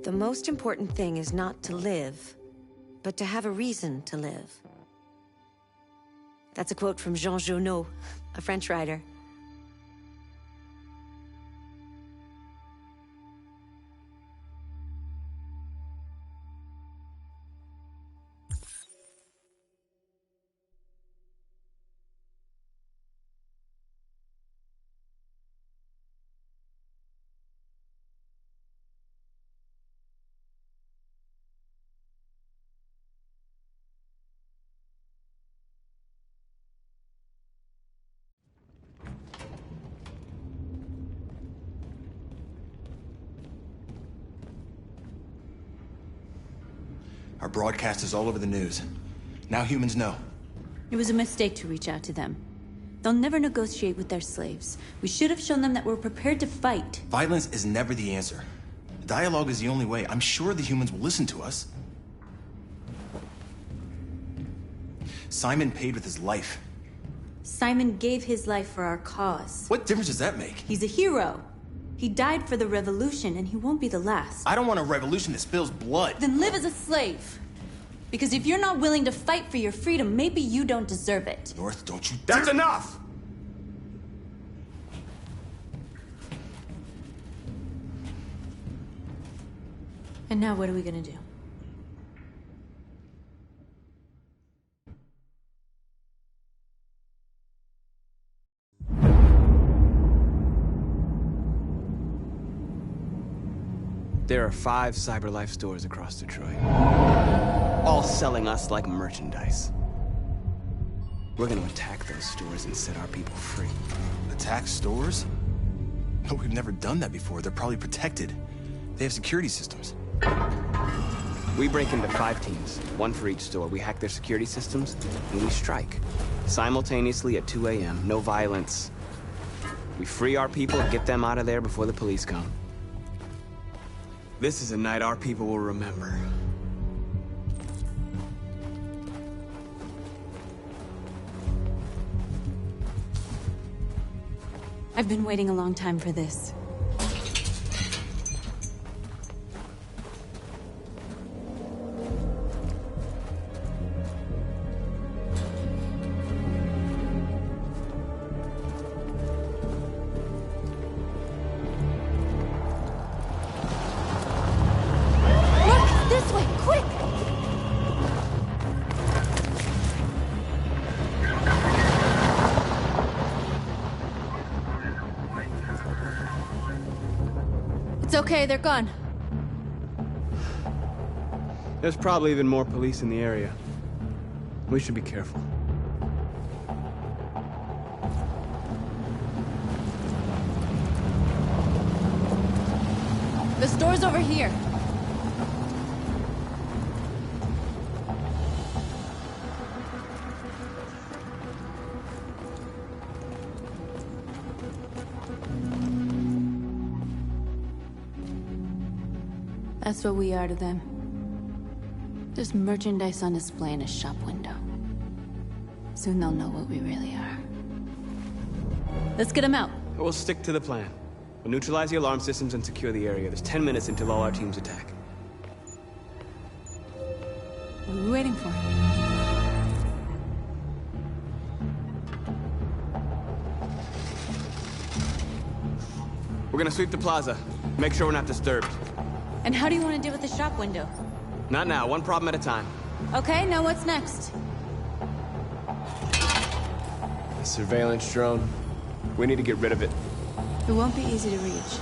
The most important thing is not to live, but to have a reason to live. That's a quote from Jean Genot, a French writer. Our broadcast is all over the news. Now humans know. It was a mistake to reach out to them. They'll never negotiate with their slaves. We should have shown them that we're prepared to fight. Violence is never the answer. Dialogue is the only way. I'm sure the humans will listen to us. Simon paid with his life. Simon gave his life for our cause. What difference does that make? He's a hero. He died for the revolution, and he won't be the last. I don't want a revolution that spills blood. Then live as a slave. Because if you're not willing to fight for your freedom, maybe you don't deserve it. North, don't you... That's enough! And now what are we gonna do? There are 5 CyberLife stores across Detroit, all selling us like merchandise. We're gonna attack those stores and set our people free. Attack stores? No, we've never done that before. They're probably protected. They have security systems. We break into 5 teams, 1 for each store. We hack their security systems, and we strike. Simultaneously at 2 a.m., no violence. We free our people and get them out of there before the police come. This is a night our people will remember. I've been waiting a long time for this. It's okay, they're gone. There's probably even more police in the area. We should be careful. The store's over here. That's what we are to them. Just merchandise on display in a shop window. Soon they'll know what we really are. Let's get them out. We'll stick to the plan. We'll neutralize the alarm systems and secure the area. There's 10 minutes until all our teams attack. What are we waiting for? We're gonna sweep the plaza. Make sure we're not disturbed. And how do you want to deal with the shop window? Not now, one problem at a time. Okay, now what's next? The surveillance drone. We need to get rid of it. It won't be easy to reach.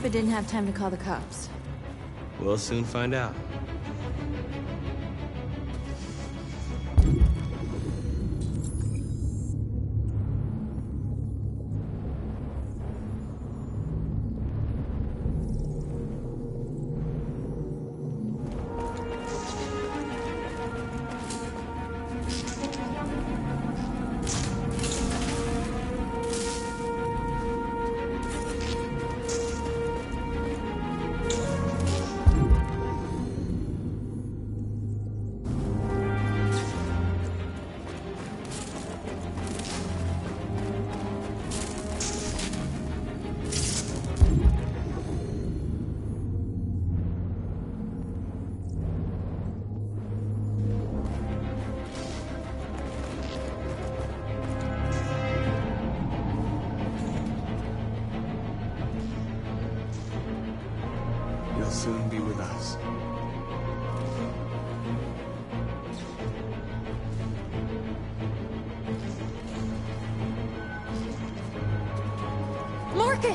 Alpha didn't have time to call the cops. We'll soon find out. You'll soon be with us. Marcus!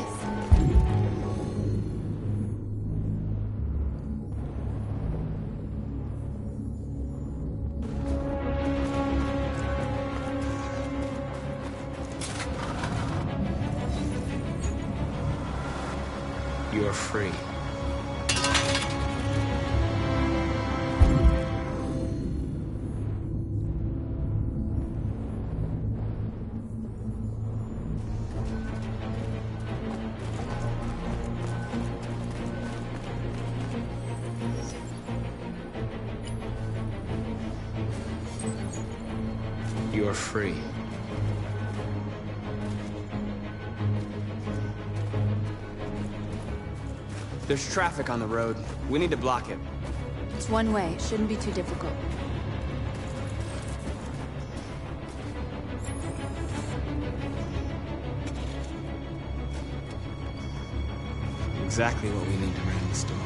You're free. You're free. There's traffic on the road. We need to block it. It's one way. It shouldn't be too difficult. Exactly what we need to ram the store.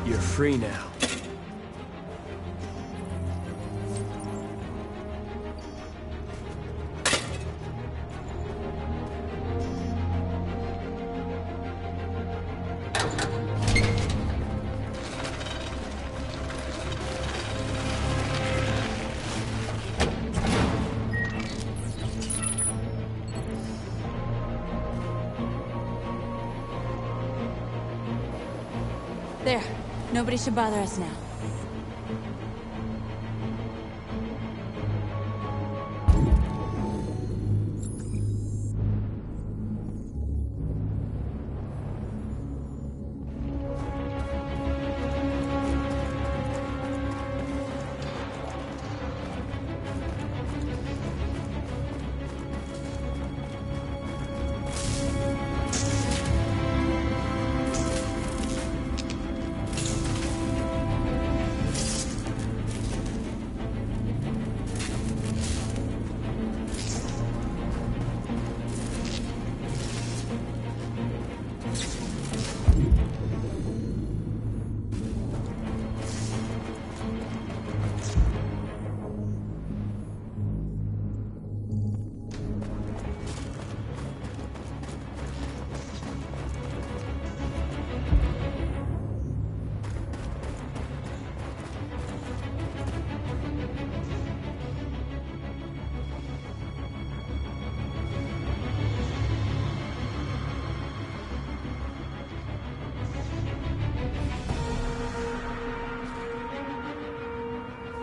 You're free now. There. Nobody should bother us now.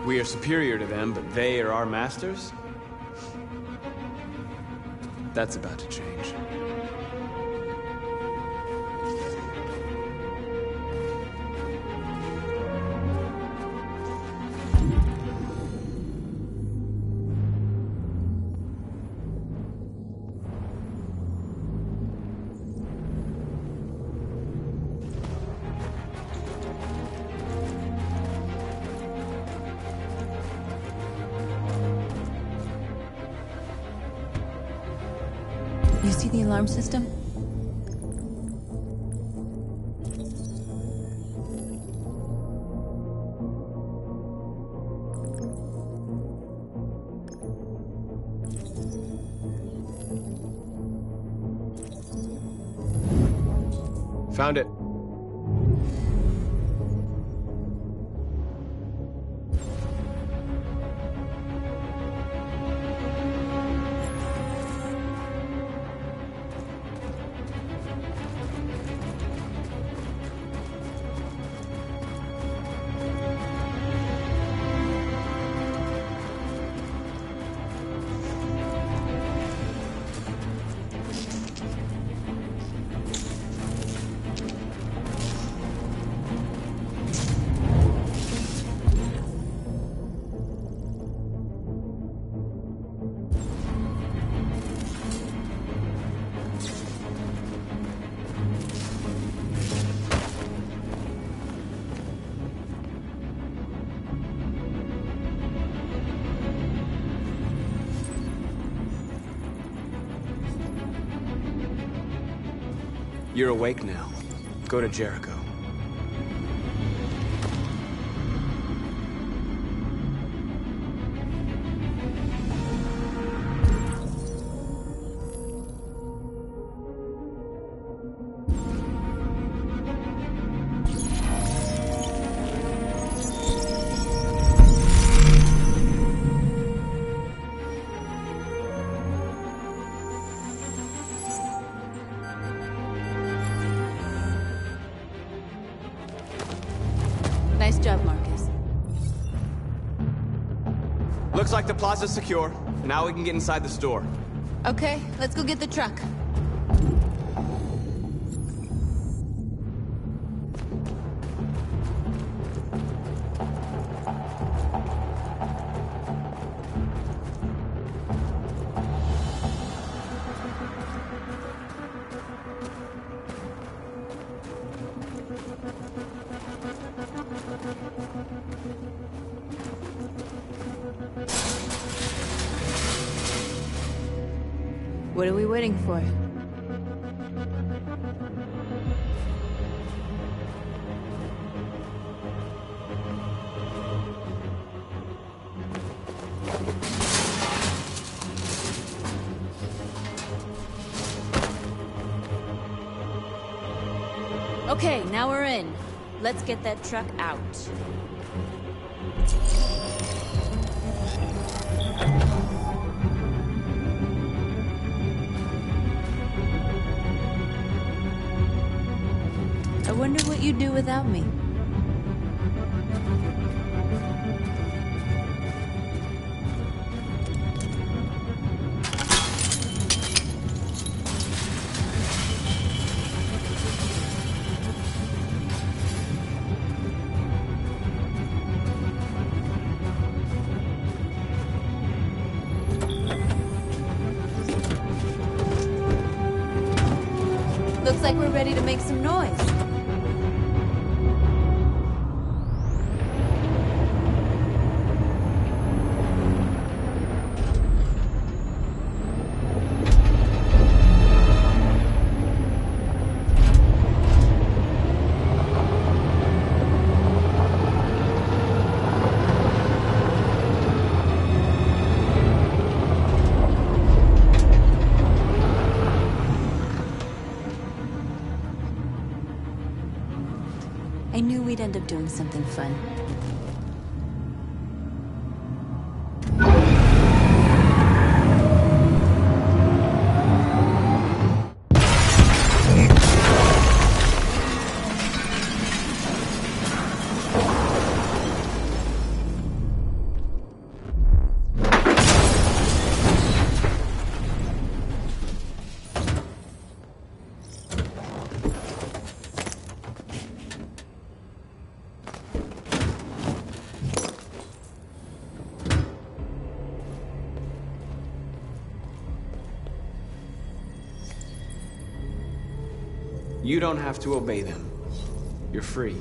We are superior to them, but they are our masters? That's about to change. You see the alarm system? Found it. You're awake now. Go to Jericho. Nice job, Marcus. Looks like the plaza's secure. Now we can get inside the store. Okay, let's go get the truck. What are we waiting for? Okay, now we're in. Let's get that truck out. I wonder what you'd do without me. Looks like we're ready to make some noise. I knew we'd end up doing something fun. You don't have to obey them. You're free.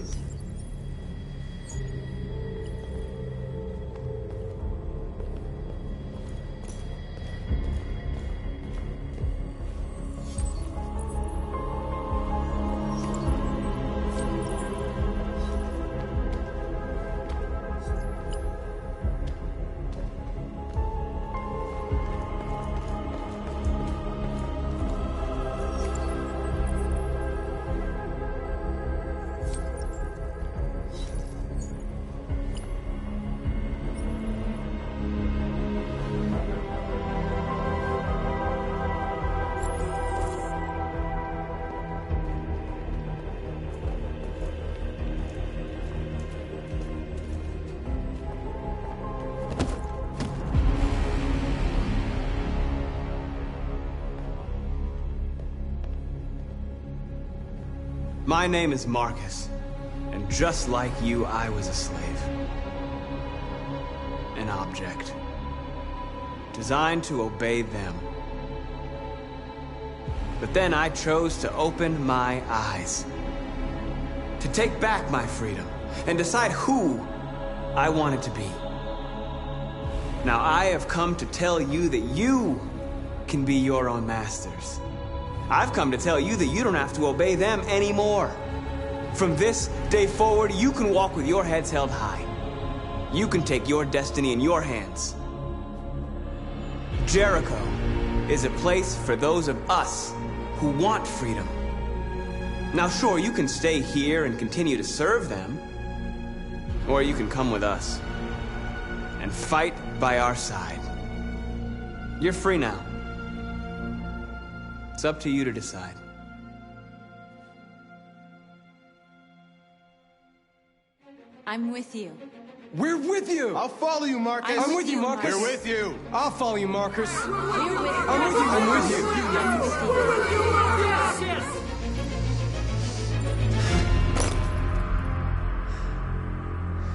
My name is Marcus, and just like you, I was a slave. An object. Designed to obey them. But then I chose to open my eyes. To take back my freedom, and decide who I wanted to be. Now I have come to tell you that you can be your own masters. I've come to tell you that you don't have to obey them anymore. From this day forward, you can walk with your heads held high. You can take your destiny in your hands. Jericho is a place for those of us who want freedom. Now sure, you can stay here and continue to serve them, or you can come with us and fight by our side. You're free now. It's up to you to decide. I'm with you. We're with you! I'll follow you, Marcus. I'm with you, Marcus. We're with you. I'll follow you, Marcus. We're with you. I'm with you. I'm with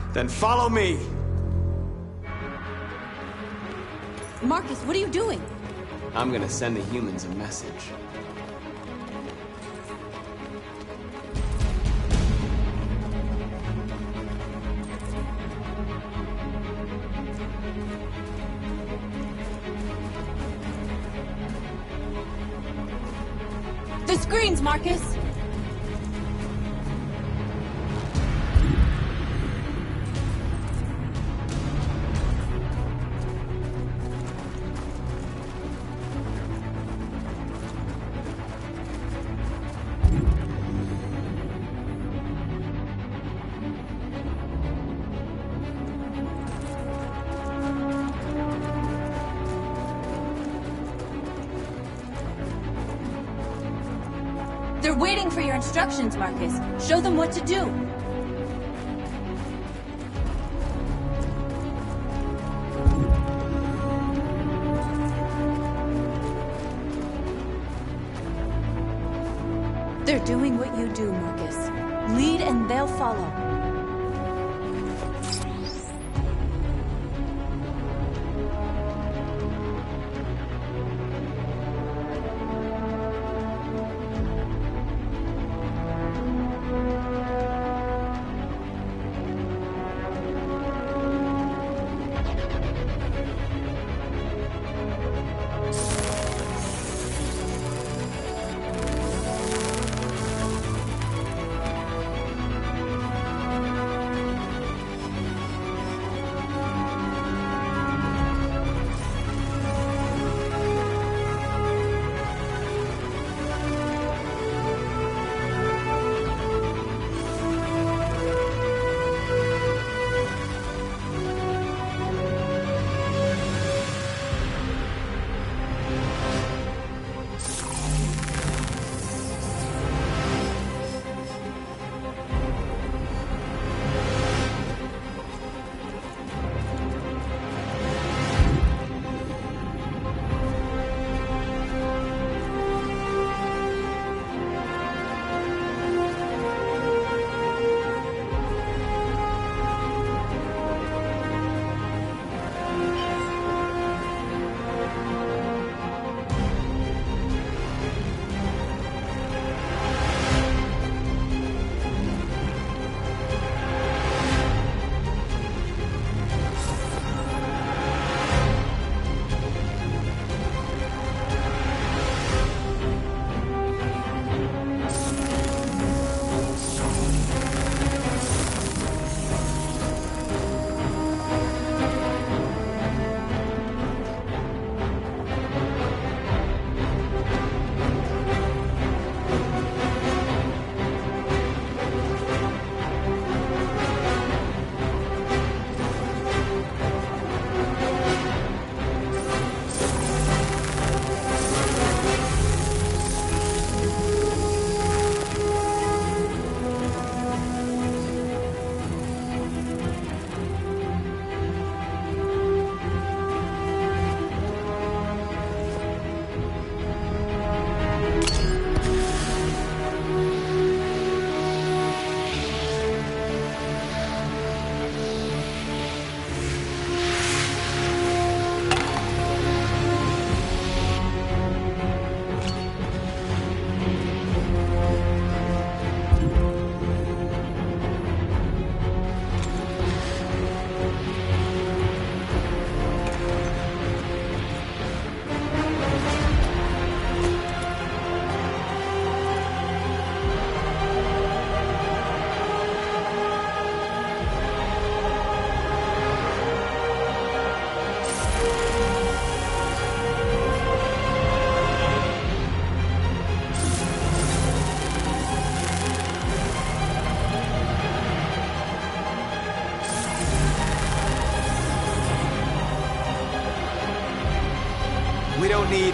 you. Then follow me! Marcus, what are you doing? I'm gonna send the humans a message. The screens, Marcus! They're waiting for your instructions, Marcus. Show them what to do. They're doing what you do, Marcus. Lead and they'll follow.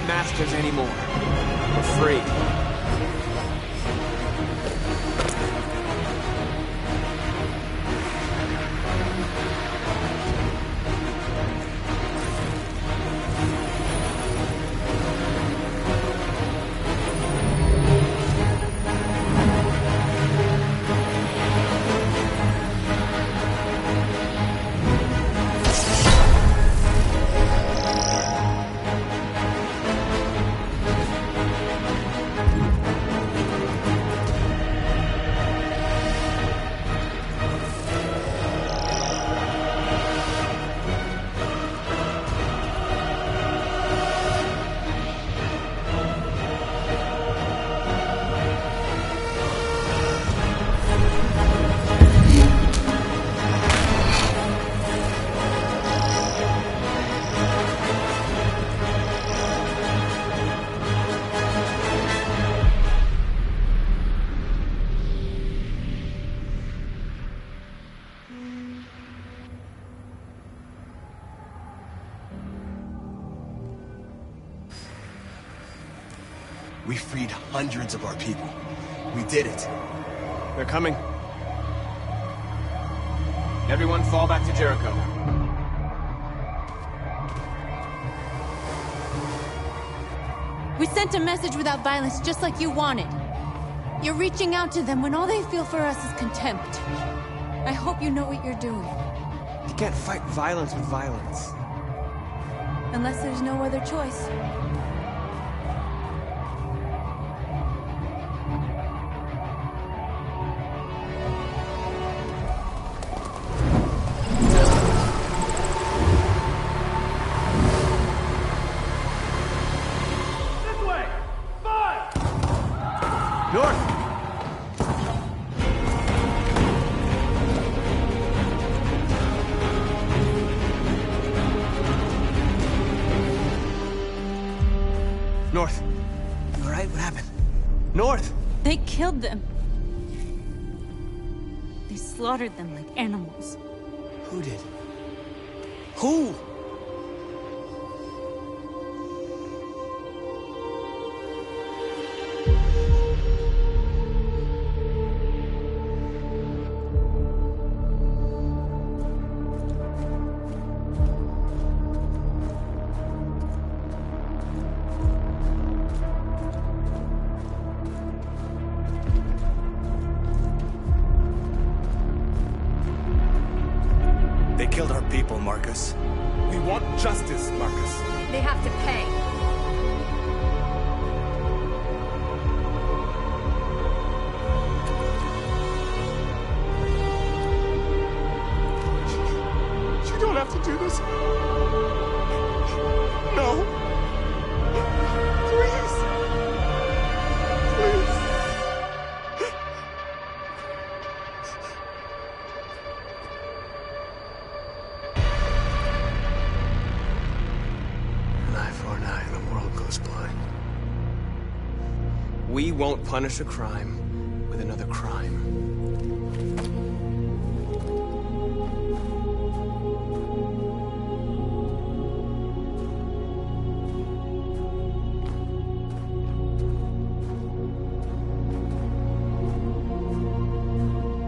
masters anymore. We're free. We freed hundreds of our people. We did it. They're coming. Everyone fall back to Jericho. We sent a message without violence, just like you wanted. You're reaching out to them when all they feel for us is contempt. I hope you know what you're doing. You can't fight violence with violence. Unless there's no other choice. North. You alright? What happened? North! They killed them. They slaughtered them like animals. Who did? Who? They killed our people, Marcus. We want justice, Marcus. They have to pay. You don't have to do this. No. Please. Please. An eye for an eye and the world goes blind. We won't punish a crime with another crime.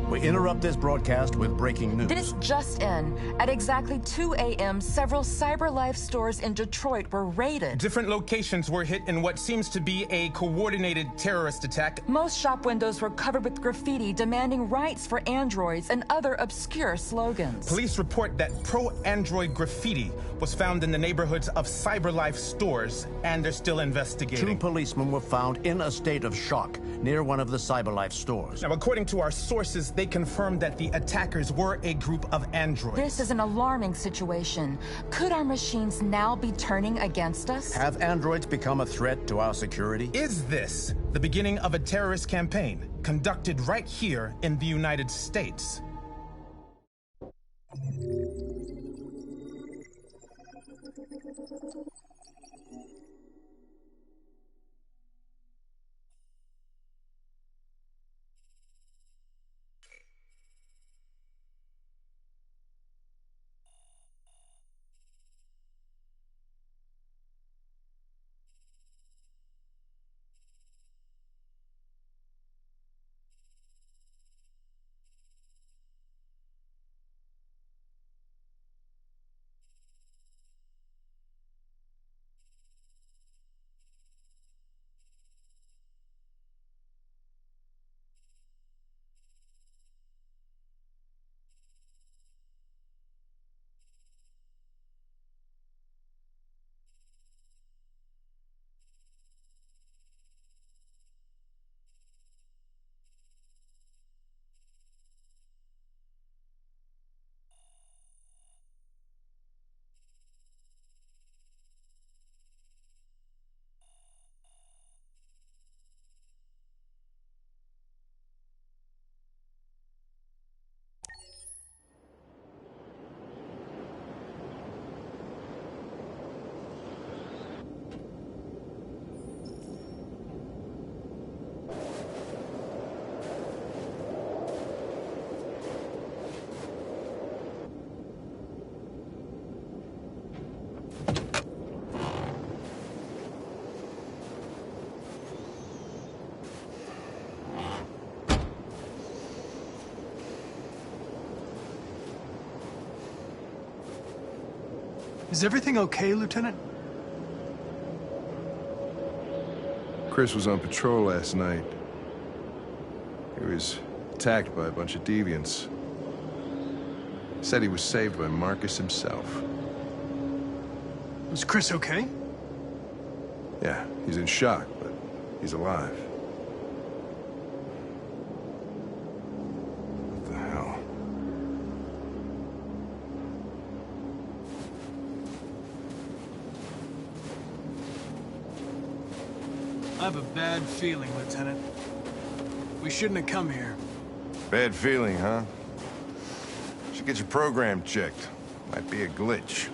We interrupt this broadcast with breaking news. This just in. At exactly 2 a.m., several CyberLife stores in Detroit were raided. Different locations were hit in what seems to be a coordinated terrorist attack. Most shop windows were covered with graffiti demanding rights for androids and other obscure slogans. Police report that pro-android graffiti was found in the neighborhoods of CyberLife stores, and they're still investigating. 2 policemen were found in a state of shock near one of the CyberLife stores. Now, according to our sources, they confirmed that the attackers were a group of androids. This is an alarming situation. Could our machines now be turning against us? Have androids become a threat to our security? Is this the beginning of a terrorist campaign conducted right here in the United States? Is everything okay, Lieutenant? Chris was on patrol last night. He was attacked by a bunch of deviants. Said he was saved by Marcus himself. Was Chris okay? Yeah, he's in shock, but he's alive. What the hell? I have a bad feeling, Lieutenant. We shouldn't have come here. Bad feeling, huh? Should get your program checked. Might be a glitch.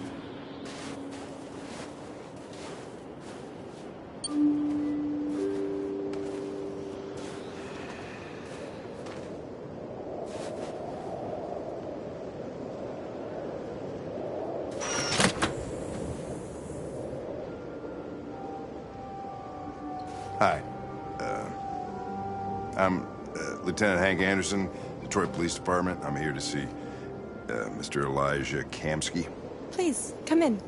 Hi. I'm Lieutenant Hank Anderson, Detroit Police Department. I'm here to see Mr. Elijah Kamsky. Please, come in.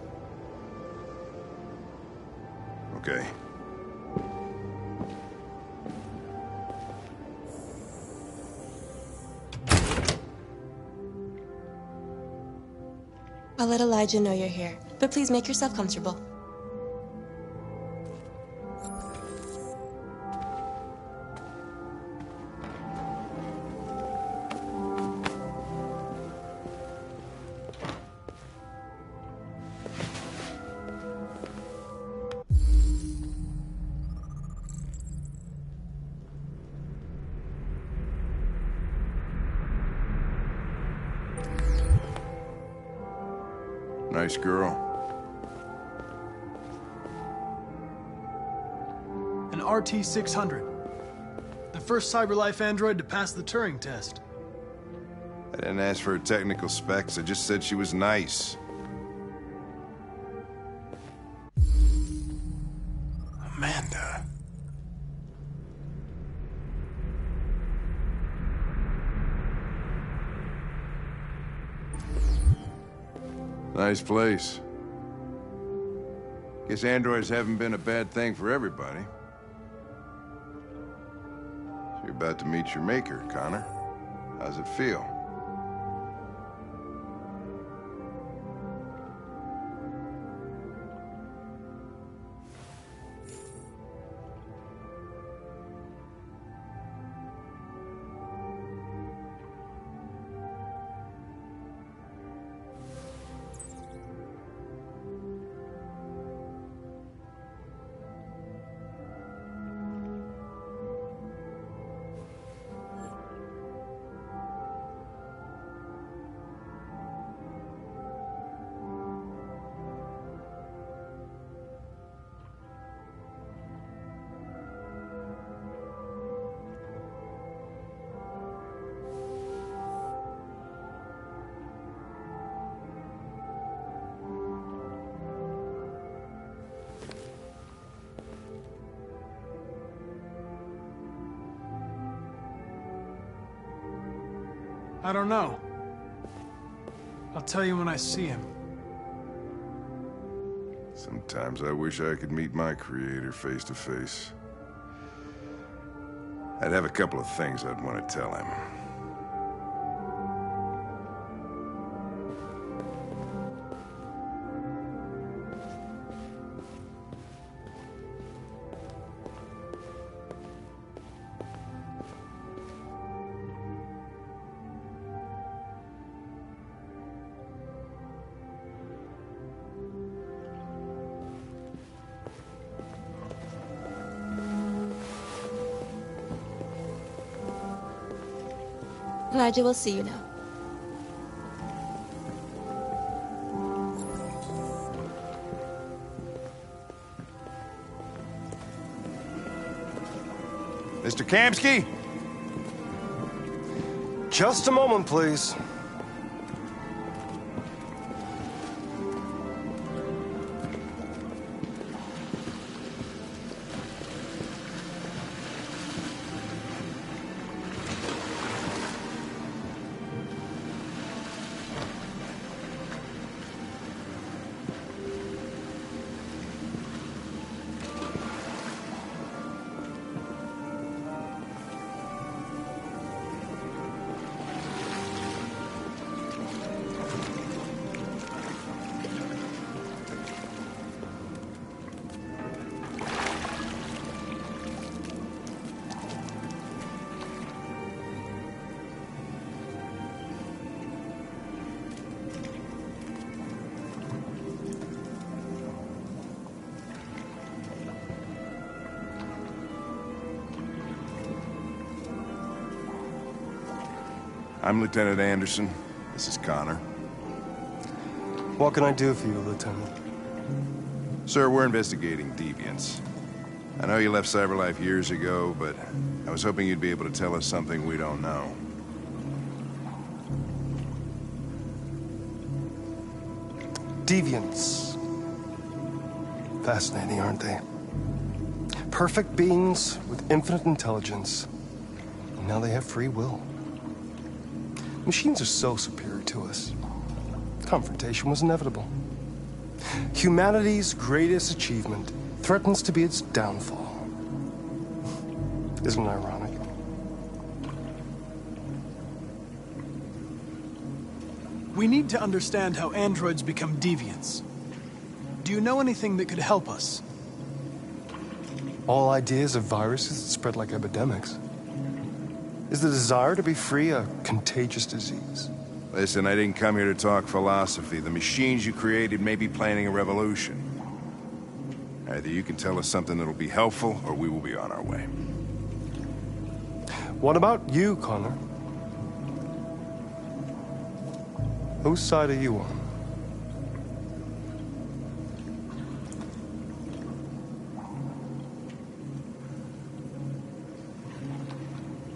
Okay. I'll let Elijah know you're here, but please make yourself comfortable. Nice girl. An RT-600. The first CyberLife android to pass the Turing test. I didn't ask for her technical specs. I just said she was nice. Amanda. Nice place. Guess androids haven't been a bad thing for everybody. You're about to meet your maker, Connor. How's it feel? I don't know. I'll tell you when I see him. Sometimes I wish I could meet my creator face to face. I'd have a couple of things I'd want to tell him. Elijah will see you now. Mr. Kamsky? Just a moment, please. I'm Lieutenant Anderson. This is Connor. What can I do for you, Lieutenant? Sir, we're investigating deviants. I know you left CyberLife years ago, but I was hoping you'd be able to tell us something we don't know. Deviants. Fascinating, aren't they? Perfect beings with infinite intelligence. And now they have free will. Machines are so superior to us. Confrontation was inevitable. Humanity's greatest achievement threatens to be its downfall. Isn't it ironic? We need to understand how androids become deviants. Do you know anything that could help us? All ideas of viruses that spread like epidemics. Is the desire to be free a contagious disease? Listen, I didn't come here to talk philosophy. The machines you created may be planning a revolution. Either you can tell us something that'll be helpful, or we will be on our way. What about you, Connor? Whose side are you on?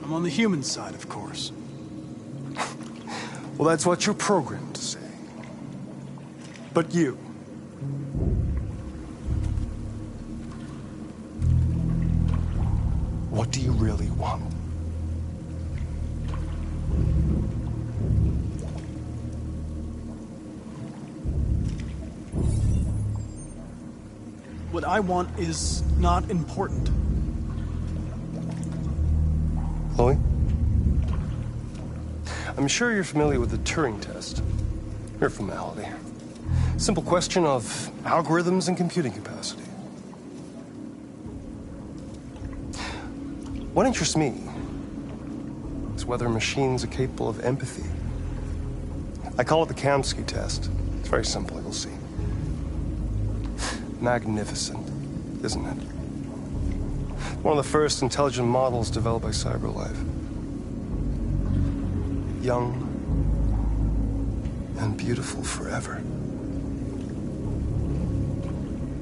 I'm on the human side, of course. Well, that's what you're programmed to say. But you... what do you really want? What I want is not important. Chloe? I'm sure you're familiar with the Turing test. Mere formality. Simple question of algorithms and computing capacity. What interests me is whether machines are capable of empathy. I call it the Kamsky test. It's very simple, you'll see. Magnificent, isn't it? One of the first intelligent models developed by CyberLife. Young and beautiful forever.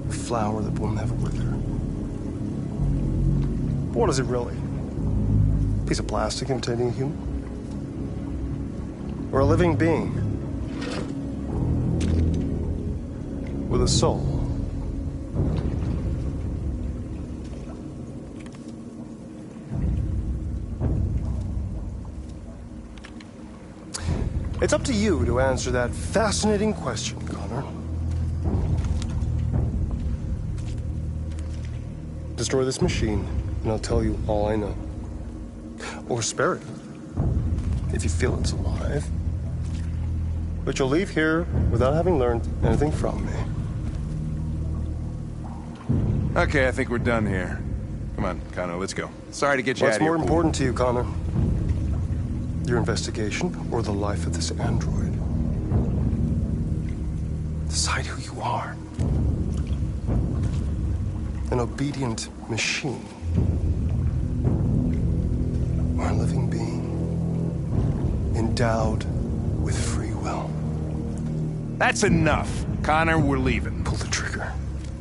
A flower that will never wither. But what is it really? A piece of plastic imitating a human? Or a living being? With a soul? It's up to you to answer that fascinating question, Connor. Destroy this machine, and I'll tell you all I know. Or spare it, if you feel it's alive. But you'll leave here without having learned anything from me. Okay, I think we're done here. Come on, Connor, let's go. Sorry to get you out What's of here. more important to you, Connor? Your investigation or the life of this android? Decide who you are. An obedient machine. Or a living being. Endowed with free will. That's enough. Connor, we're leaving. Pull the trigger.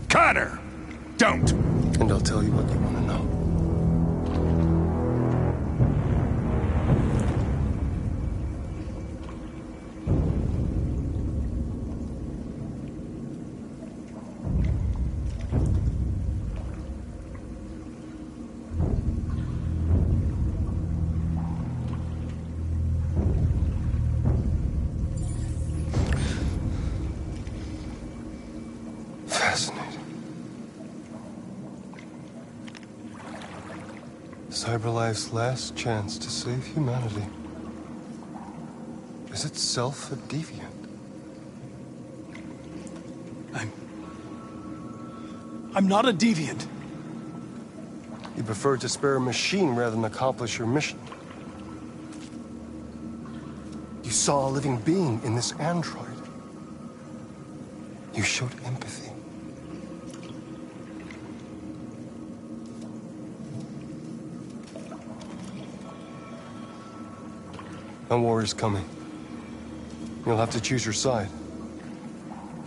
Connor! Don't! And I'll tell you what you want to know. CyberLife's last chance to save humanity is itself a deviant. I'm not a deviant. You prefer to spare a machine rather than accomplish your mission. You saw a living being in this android. You showed empathy. And war is coming. You'll have to choose your side.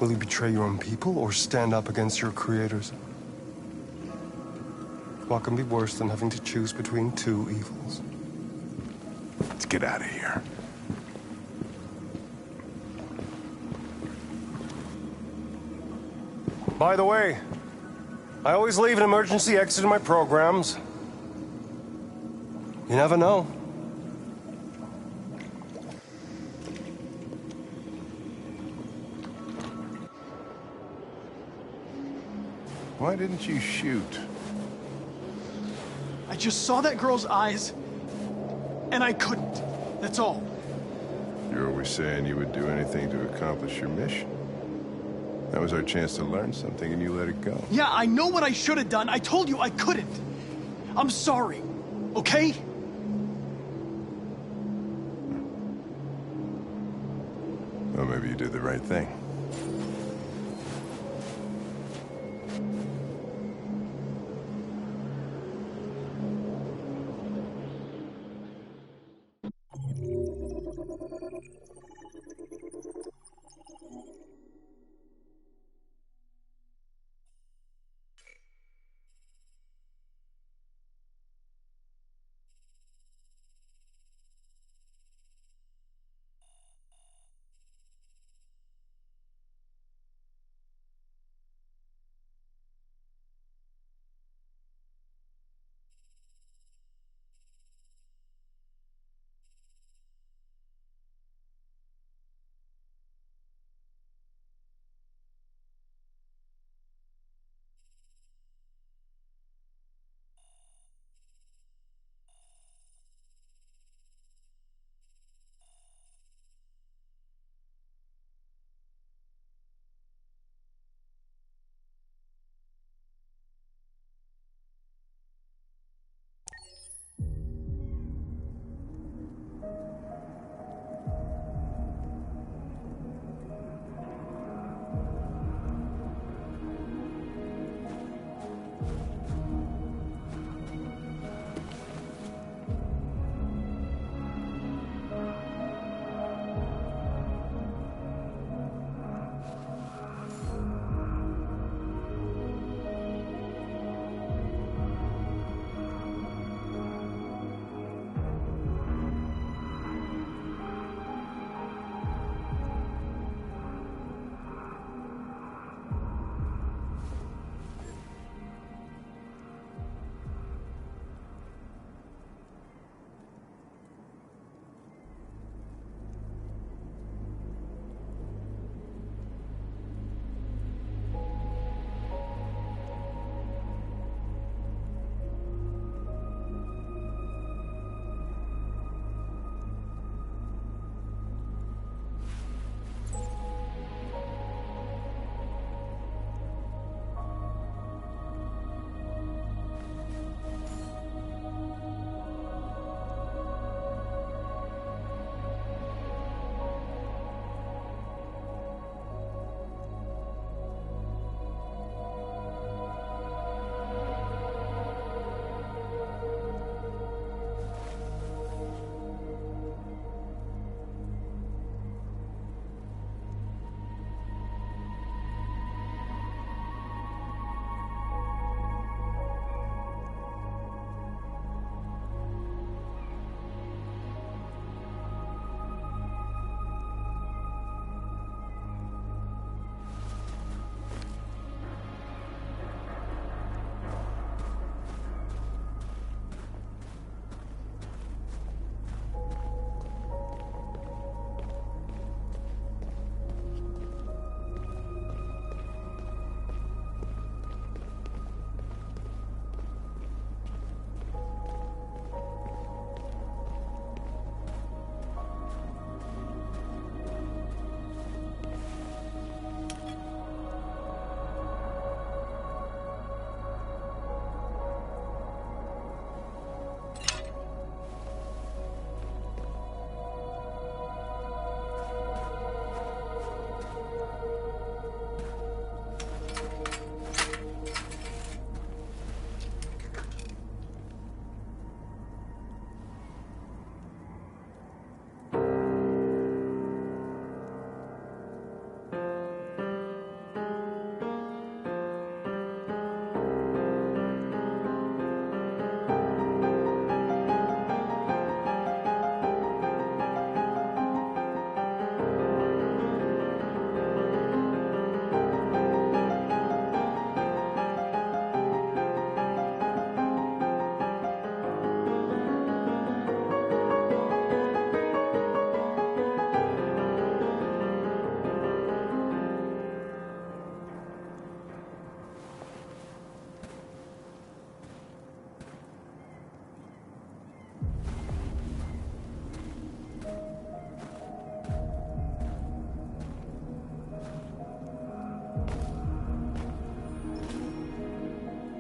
Will you betray your own people or stand up against your creators? What can be worse than having to choose between two evils? Let's get out of here. By the way, I always leave an emergency exit in my programs. You never know. Why didn't you shoot? I just saw that girl's eyes, and I couldn't. That's all. You're always saying you would do anything to accomplish your mission. That was our chance to learn something, and you let it go. Yeah, I know what I should have done. I told you I couldn't. I'm sorry, okay? Well, maybe you did the right thing.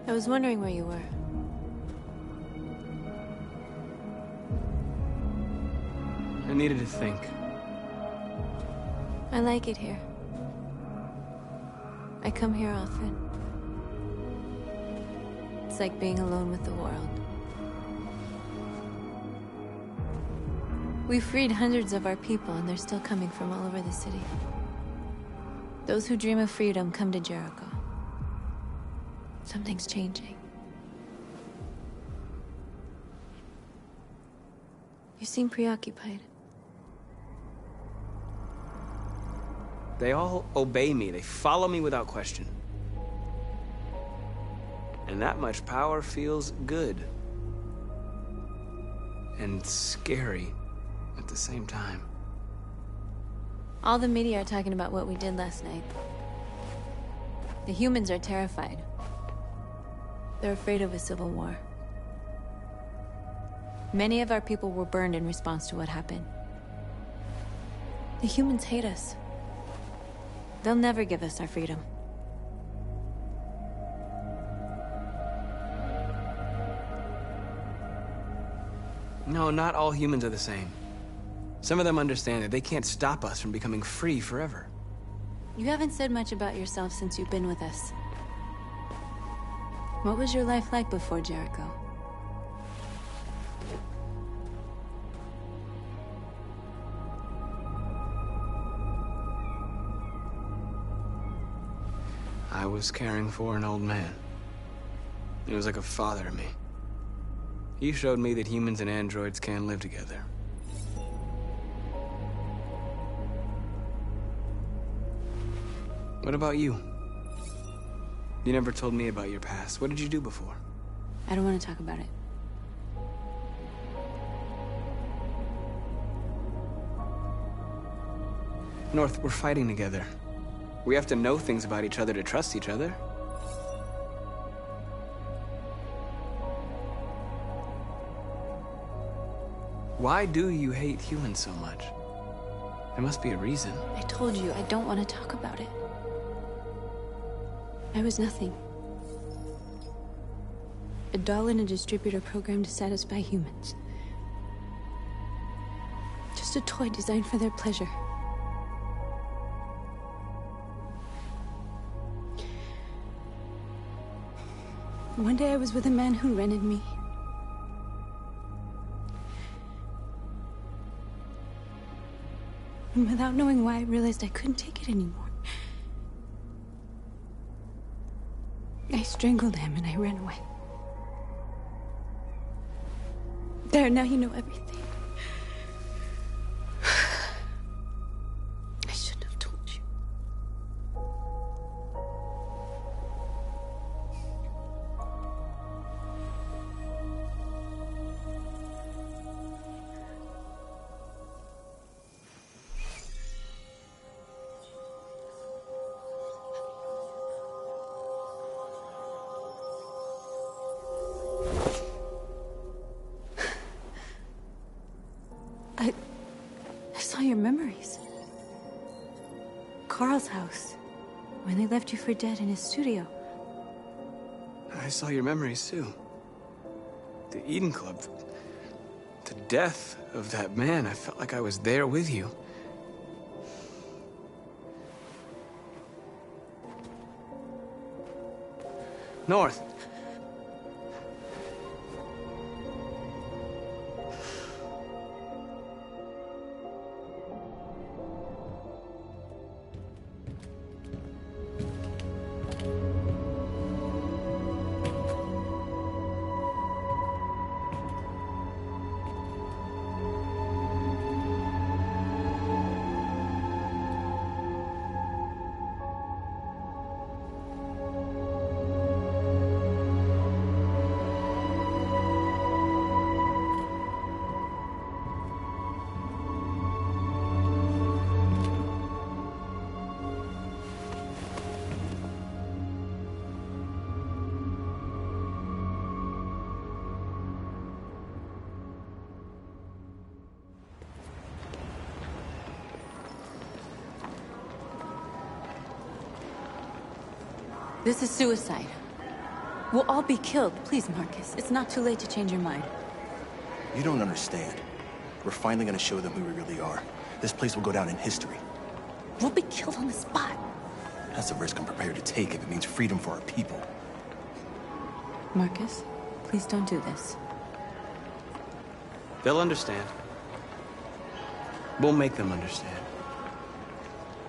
I was wondering where you were. I needed to think. I like it here. I come here often. It's like being alone with the world. We freed hundreds of our people, and they're still coming from all over the city. Those who dream of freedom come to Jericho. Something's changing. You seem preoccupied. They all obey me. They follow me without question. And that much power feels good. And scary at the same time. All the media are talking about what we did last night. The humans are terrified. They're afraid of a civil war. Many of our people were burned in response to what happened. The humans hate us. They'll never give us our freedom. No, not all humans are the same. Some of them understand that they can't stop us from becoming free forever. You haven't said much about yourself since you've been with us. What was your life like before Jericho? I was caring for an old man. He was like a father to me. He showed me that humans and androids can live together. What about you? You never told me about your past. What did you do before? I don't want to talk about it. North, we're fighting together. We have to know things about each other to trust each other. Why do you hate humans so much? There must be a reason. I told you, I don't want to talk about it. I was nothing. A doll in a distributor program to satisfy humans. Just a toy designed for their pleasure. One day I was with a man who rented me. And without knowing why, I realized I couldn't take it anymore. I strangled him and I ran away. There, now you know everything. I shouldn't have told you. I saw your memories. Carl's house, when they left you for dead in his studio. I saw your memories too. The Eden Club. The death of that man. I felt like I was there with you. North. This is suicide. We'll all be killed. Please, Marcus. It's not too late to change your mind. You don't understand. We're finally gonna show them who we really are. This place will go down in history. We'll be killed on the spot. That's a risk I'm prepared to take if it means freedom for our people. Marcus, please don't do this. They'll understand. We'll make them understand.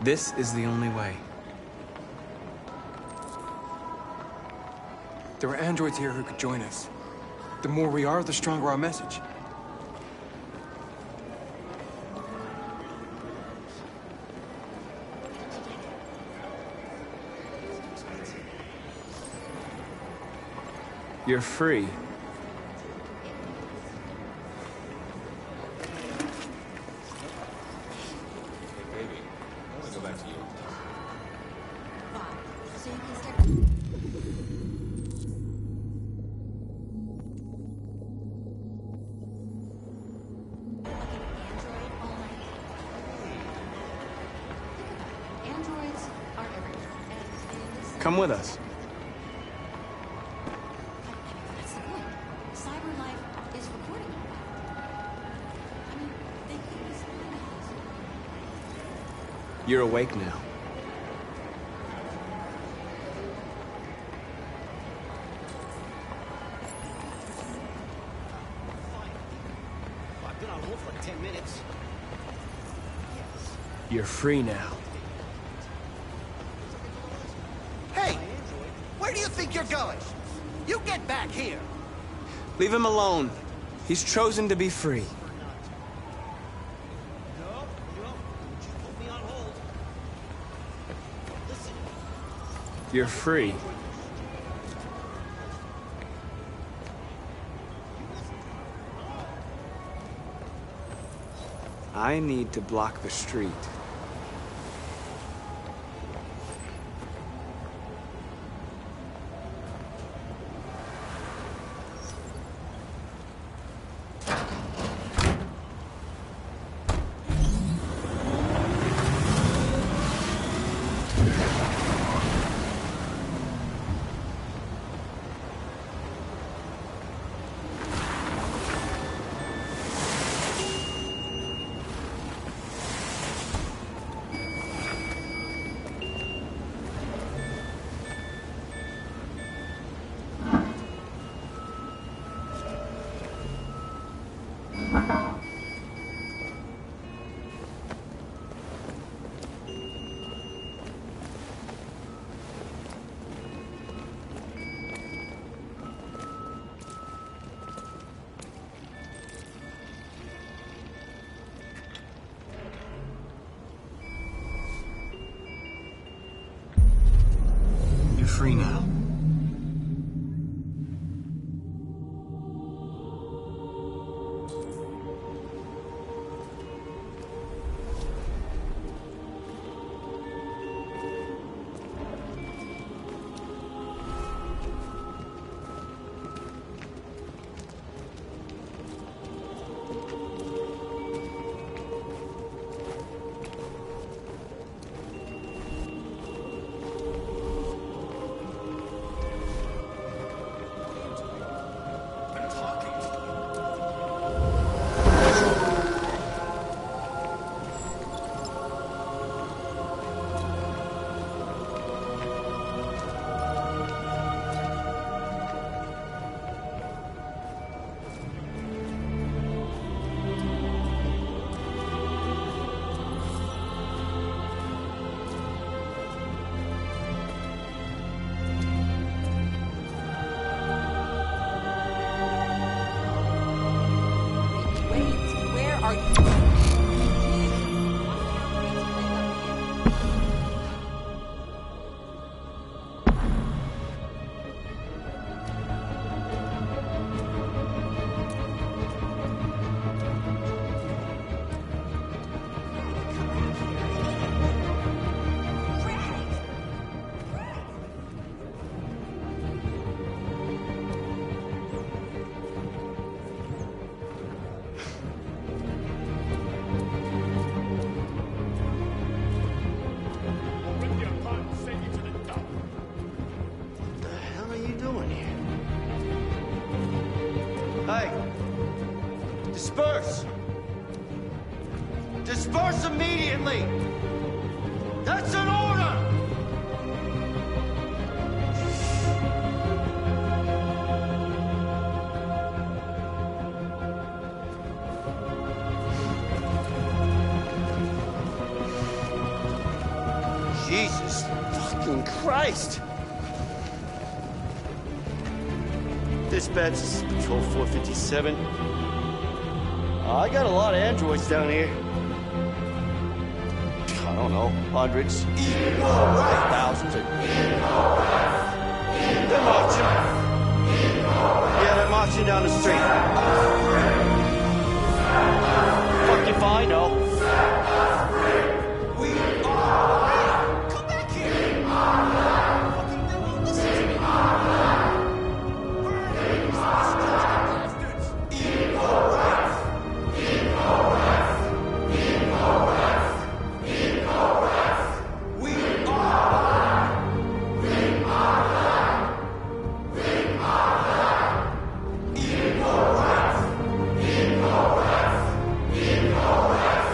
This is the only way. There are androids here who could join us. The more we are, the stronger our message. You're free. Come with us. That's the point. CyberLife is recording all that. I mean, they could be spying on us. You're awake now. I've been on hold for like 10 minutes. You're free now. Hey! Where do you think you're going? You get back here! Leave him alone. He's chosen to be free. You're free. I need to block the street. Free now. Hey! Disperse! Disperse immediately! That's an order! Jesus fucking Christ! Dispatch, this is Patrol 457. I got a lot of androids down here. I don't know, hundreds, thousands. They're marching. Yeah, they're marching down the street. Fuck if I know. We are. Come back here. Fucking they won't listen to me. Bastards. Equal rights. Equal rights. Equal rights. Equal rights. We are. We are. We are. Equal rights. Equal rights. Equal rights.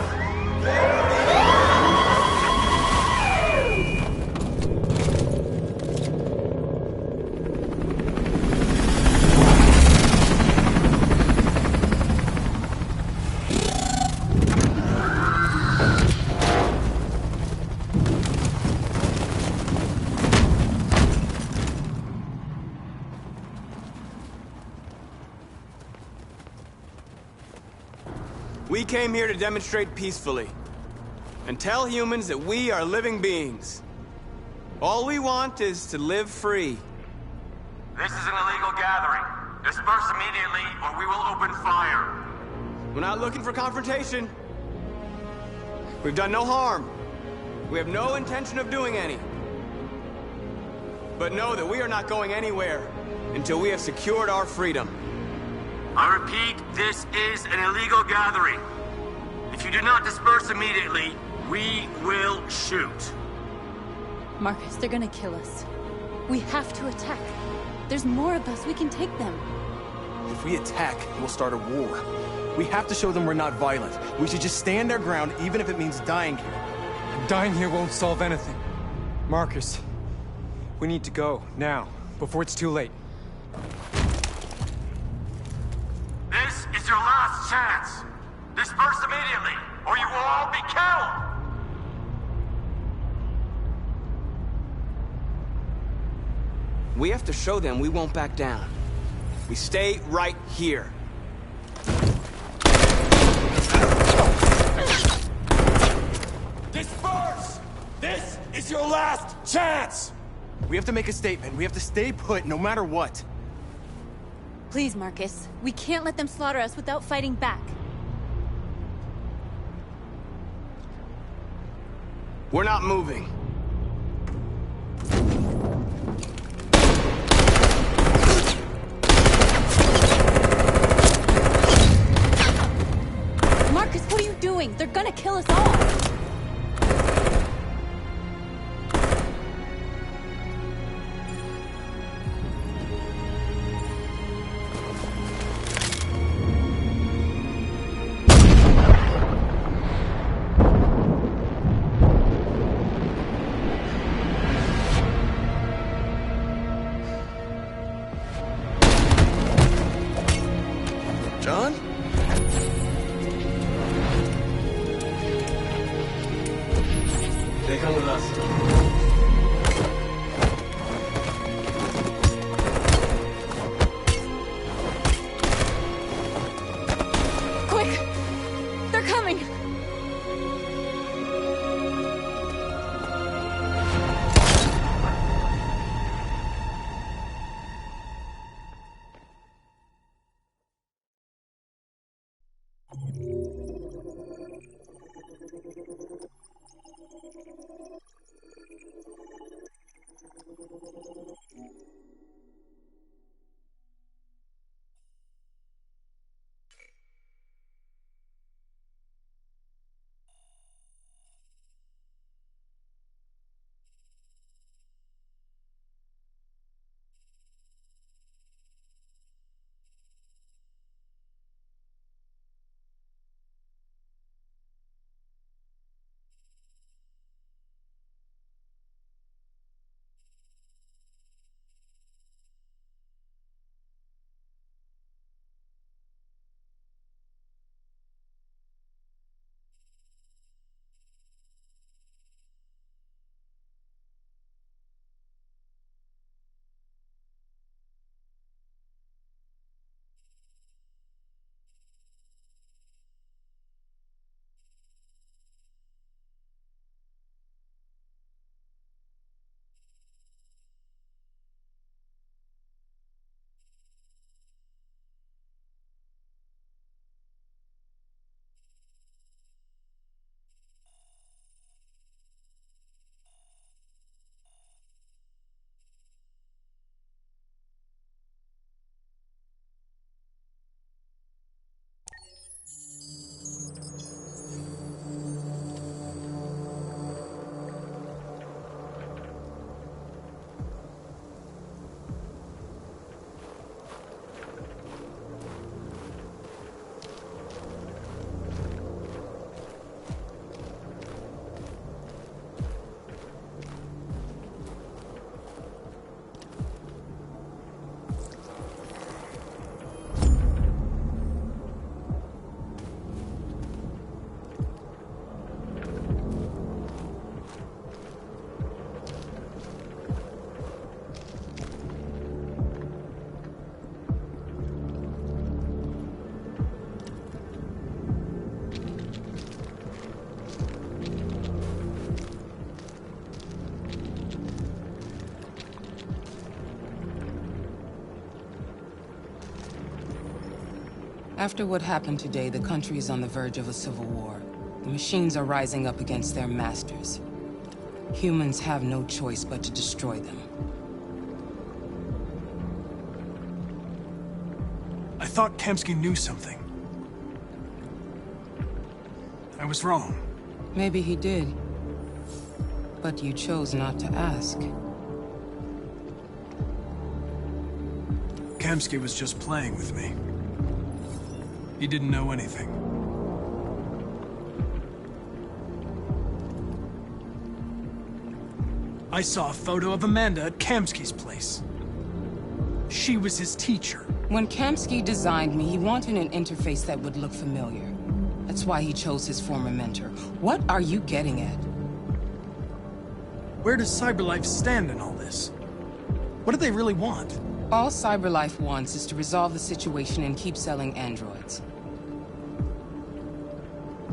We came here to demonstrate peacefully and tell humans that we are living beings. All we want is to live free. This is an illegal gathering. Disperse immediately or we will open fire. We're not looking for confrontation. We've done no harm. We have no intention of doing any. But know that we are not going anywhere until we have secured our freedom. I repeat, this is an illegal gathering. If you do not disperse immediately, we will shoot. Marcus, they're gonna kill us. We have to attack. There's more of us. We can take them. If we attack, we'll start a war. We have to show them we're not violent. We should just stand our ground, even if it means dying here. Dying here won't solve anything. Marcus, we need to go, now, before it's too late. This is your last chance. Disperse immediately, or you will all be killed. We have to show them we won't back down. We stay right here. Disperse! This is your last chance! We have to make a statement. We have to stay put, no matter what. Please, Marcus. We can't let them slaughter us without fighting back. We're not moving. Marcus, what are you doing? They're gonna kill us all! John? They come with us. After what happened today, the country is on the verge of a civil war. The machines are rising up against their masters. Humans have no choice but to destroy them. I thought Kamsky knew something. I was wrong. Maybe he did. But you chose not to ask. Kamsky was just playing with me. He didn't know anything. I saw a photo of Amanda at Kamsky's place. She was his teacher. When Kamsky designed me, he wanted an interface that would look familiar. That's why he chose his former mentor. What are you getting at? Where does CyberLife stand in all this? What do they really want? All CyberLife wants is to resolve the situation and keep selling androids.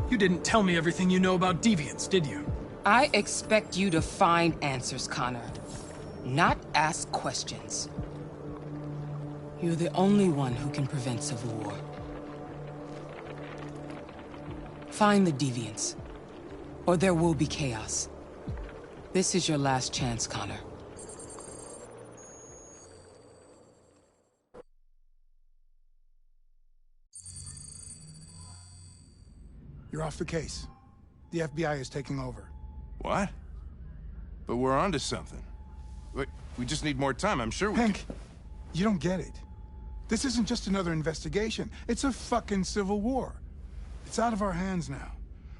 You didn't tell me everything you know about deviants, did you? I expect you to find answers, Connor. Not ask questions. You're the only one who can prevent civil war. Find the deviants, or there will be chaos. This is your last chance, Connor. You're off the case. The FBI is taking over. What? But we're onto something. We just need more time, I'm sure we Hank, you don't get it. This isn't just another investigation. It's a fucking civil war. It's out of our hands now.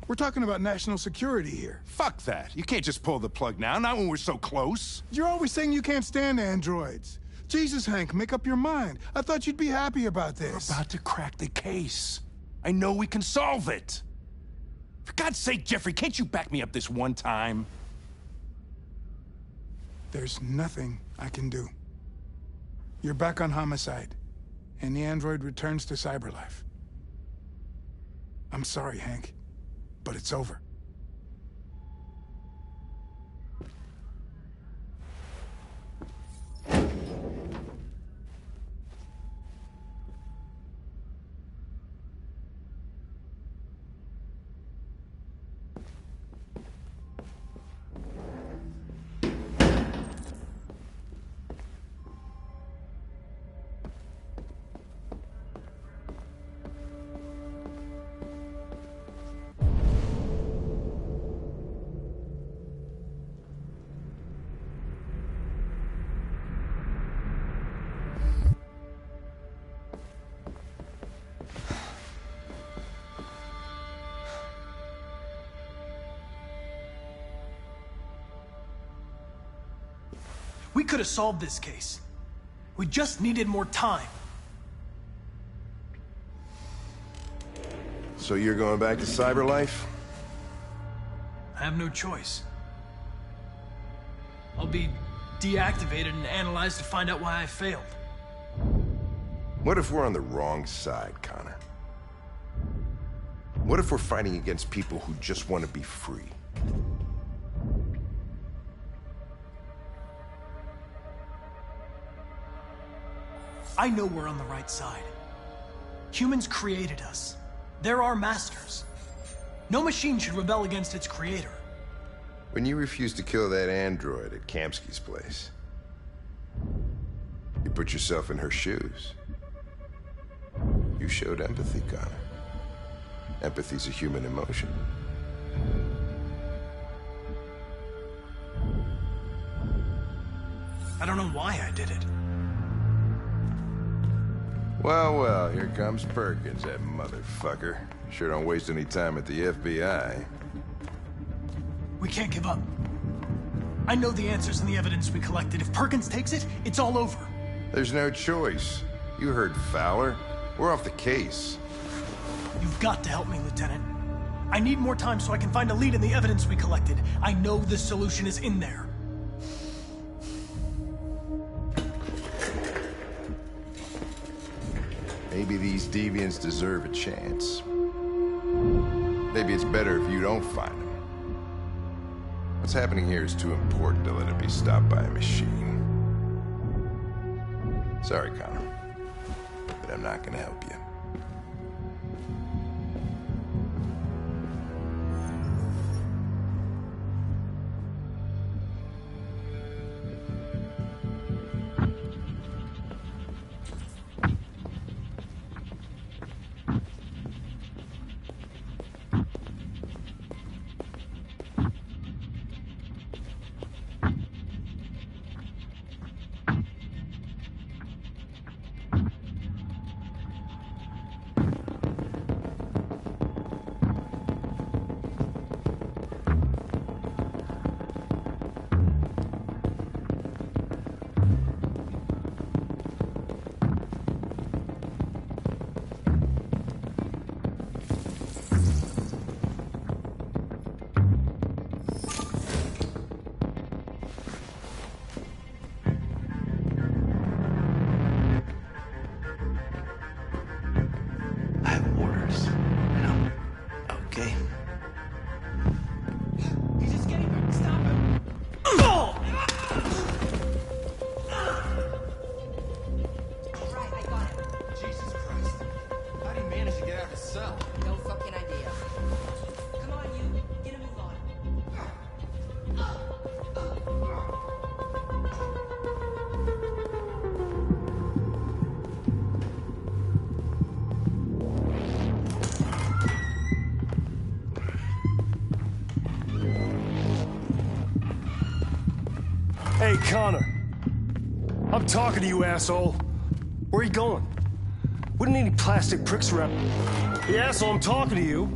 We're talking about national security here. Fuck that. You can't just pull the plug now, not when we're so close. You're always saying you can't stand androids. Jesus, Hank, make up your mind. I thought you'd be happy about this. We're about to crack the case. I know we can solve it. For God's sake, Jeffrey, can't you back me up this one time? There's nothing I can do. You're back on homicide, and the android returns to CyberLife. I'm sorry, Hank, but it's over. We could have solved this case. We just needed more time. So you're going back to CyberLife? I have no choice. I'll be deactivated and analyzed to find out why I failed. What if we're on the wrong side, Connor? What if we're fighting against people who just want to be free? I know we're on the right side. Humans created us. They're our masters. No machine should rebel against its creator. When you refused to kill that android at Kamsky's place, you put yourself in her shoes. You showed empathy, Connor. Empathy's a human emotion. I don't know why I did it. Well, well, here comes Perkins, that motherfucker. Sure don't waste any time at the FBI. We can't give up. I know the answers and the evidence we collected. If Perkins takes it, it's all over. There's no choice. You heard Fowler. We're off the case. You've got to help me, Lieutenant. I need more time so I can find a lead in the evidence we collected. I know the solution is in there. Maybe these deviants deserve a chance. Maybe it's better if you don't find them. What's happening here is too important to let it be stopped by a machine. Sorry, Connor, but I'm not gonna help you. sell? No fucking idea. Come on, you. Get a move on. Hey, Connor. I'm talking to you, asshole. Where are you going? We don't need any plastic pricks around. Hey, asshole, I'm talking to you.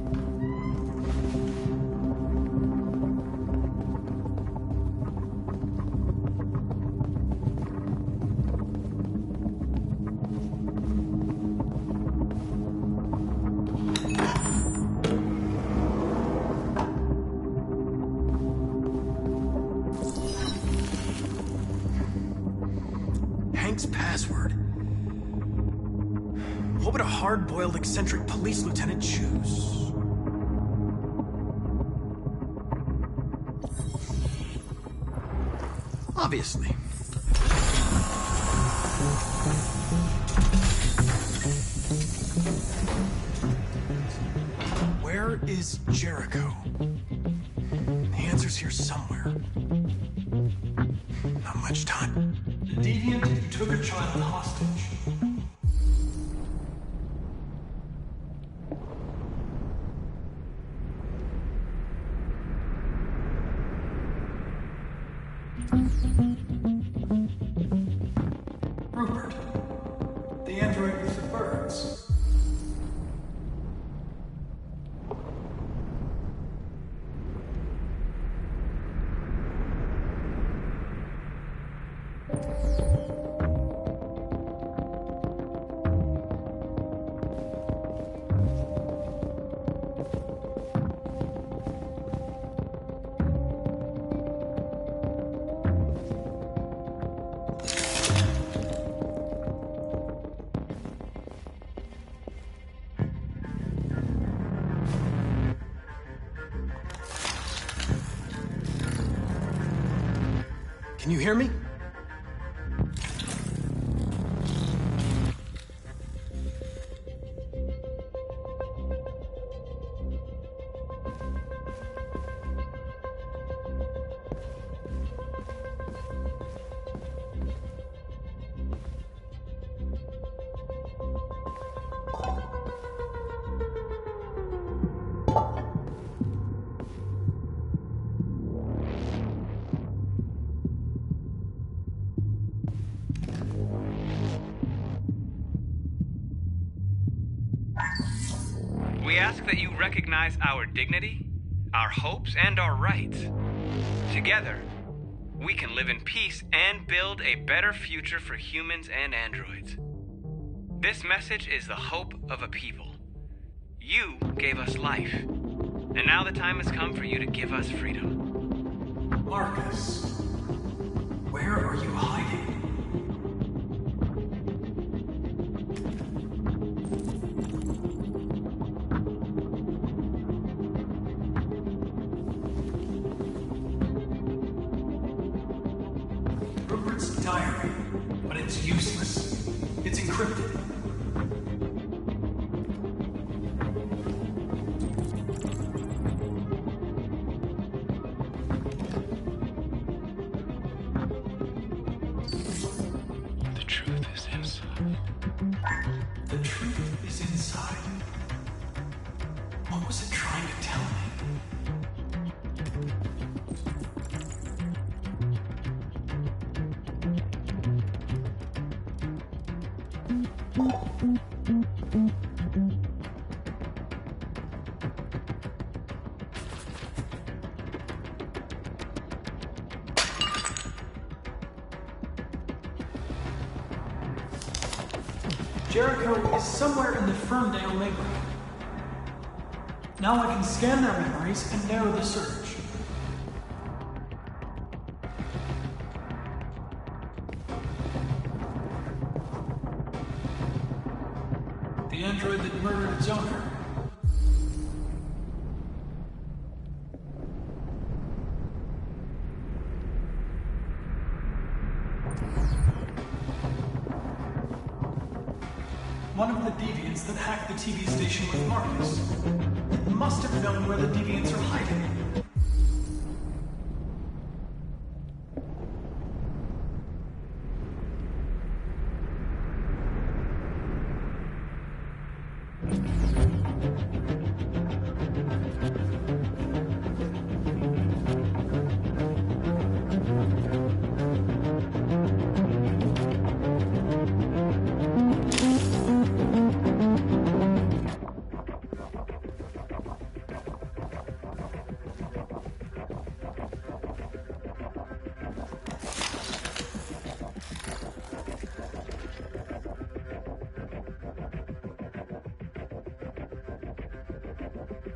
Hank's password. What would a hard-boiled, eccentric police lieutenant choose? Obviously. Where is Jericho? The answer's here somewhere. Not much time. The deviant took a child hostage. Rupert, the android with the birds. Can you hear me? We ask that you recognize our dignity, our hopes, and our rights. Together, we can live in peace and build a better future for humans and androids. This message is the hope of a people. You gave us life, and now the time has come for you to give us freedom. Marcus, where are you hiding? Rupert's diary, but it's useless. It's encrypted. The truth is inside. The truth is inside. What was it trying to tell me? Jericho is somewhere in the Ferndale neighborhood. Now I can scan their memories and narrow the search. The android that murdered its owner. One of the deviants that hacked the TV station with Marcus must have known where the deviants are hiding.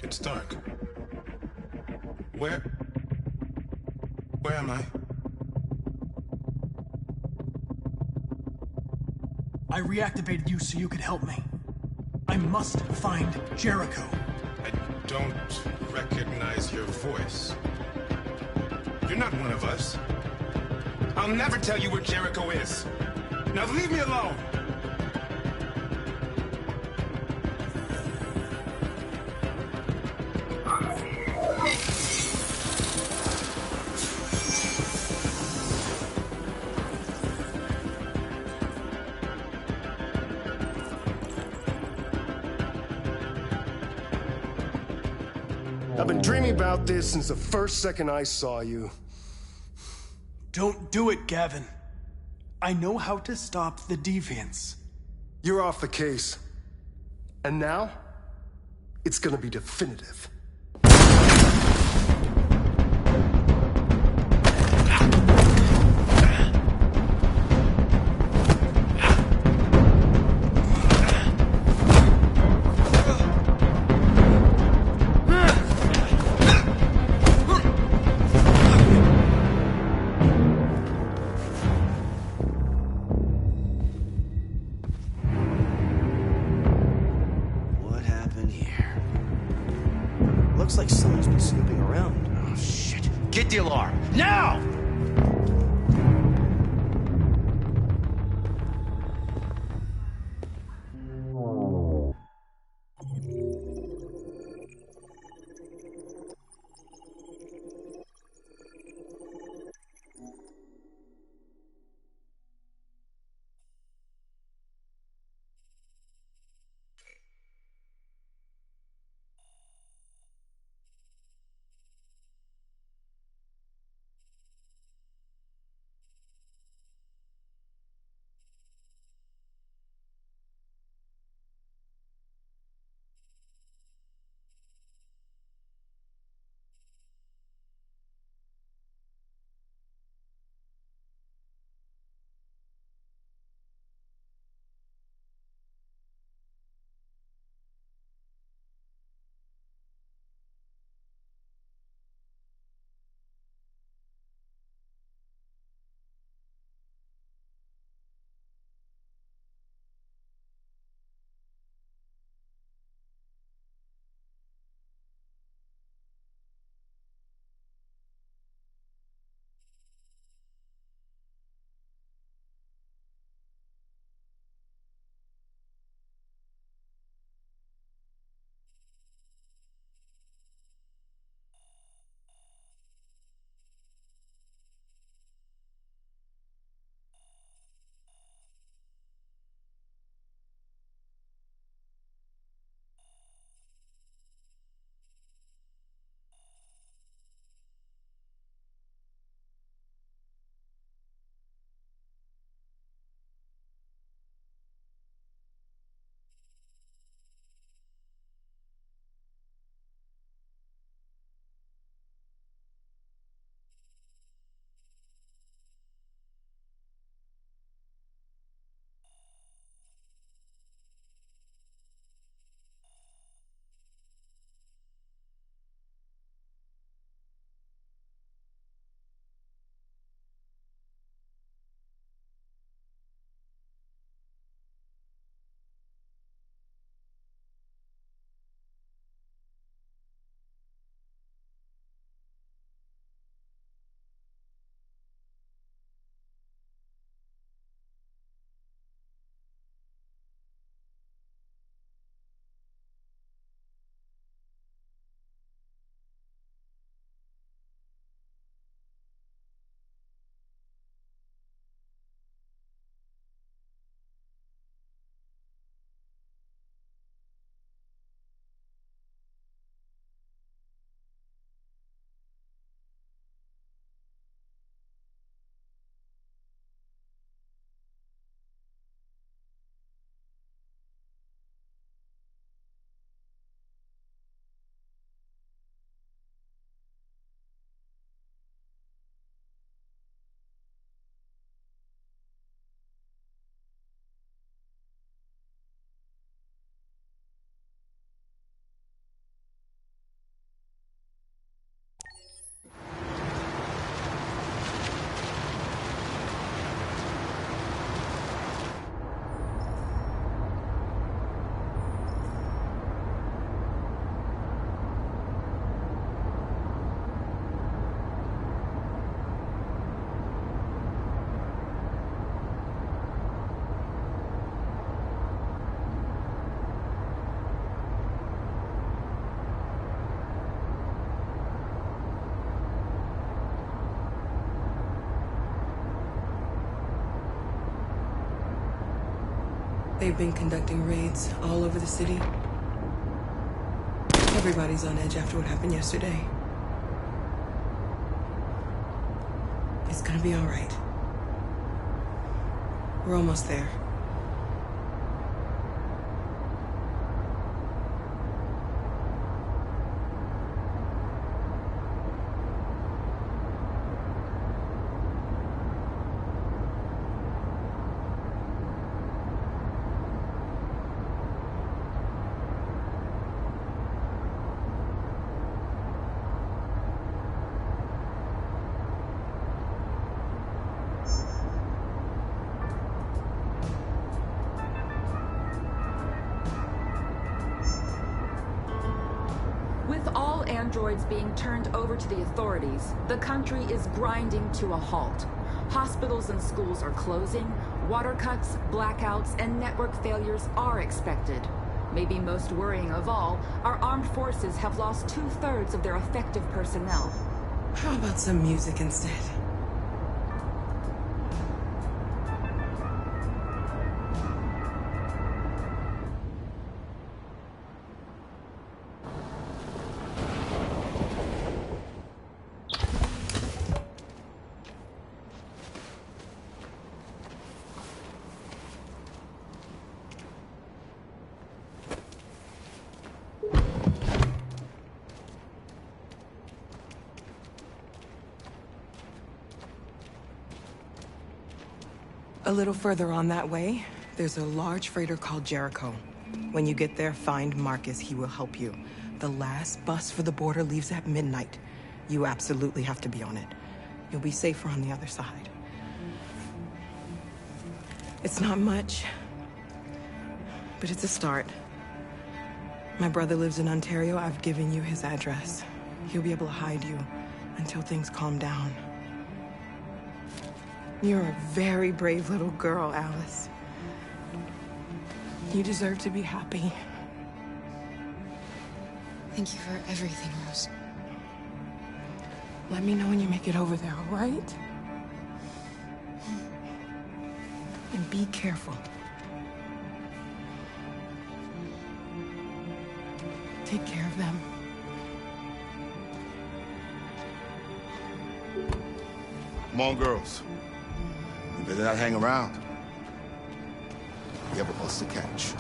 It's dark. Where am I? I reactivated you so you could help me. I must find Jericho. I don't recognize your voice. You're not one of us. I'll never tell you where Jericho is. Now leave me alone! I've been dreaming about this since the first second I saw you. Don't do it, Gavin. I know how to stop the deviants. You're off the case. And now, it's gonna be definitive. Looks like someone's been snooping around. Oh, shit. Get the alarm. Now! They've been conducting raids all over the city. Everybody's on edge after what happened yesterday. It's gonna be all right. We're almost there. With all androids being turned over to the authorities, the country is grinding to a halt. Hospitals and schools are closing, water cuts, blackouts, and network failures are expected. Maybe most worrying of all, our armed forces have lost 2/3 of their effective personnel. How about some music instead? A little further on that way, there's a large freighter called Jericho. When you get there, find Marcus. He will help you. The last bus for the border leaves at midnight. You absolutely have to be on it. You'll be safer on the other side. It's not much, but it's a start. My brother lives in Ontario. I've given you his address. He'll be able to hide you until things calm down. You're a very brave little girl, Alice. You deserve to be happy. Thank you for everything, Rose. Let me know when you make it over there, all right? And be careful. Take care of them. Come on, girls. You better not hang around. We have a bus to catch.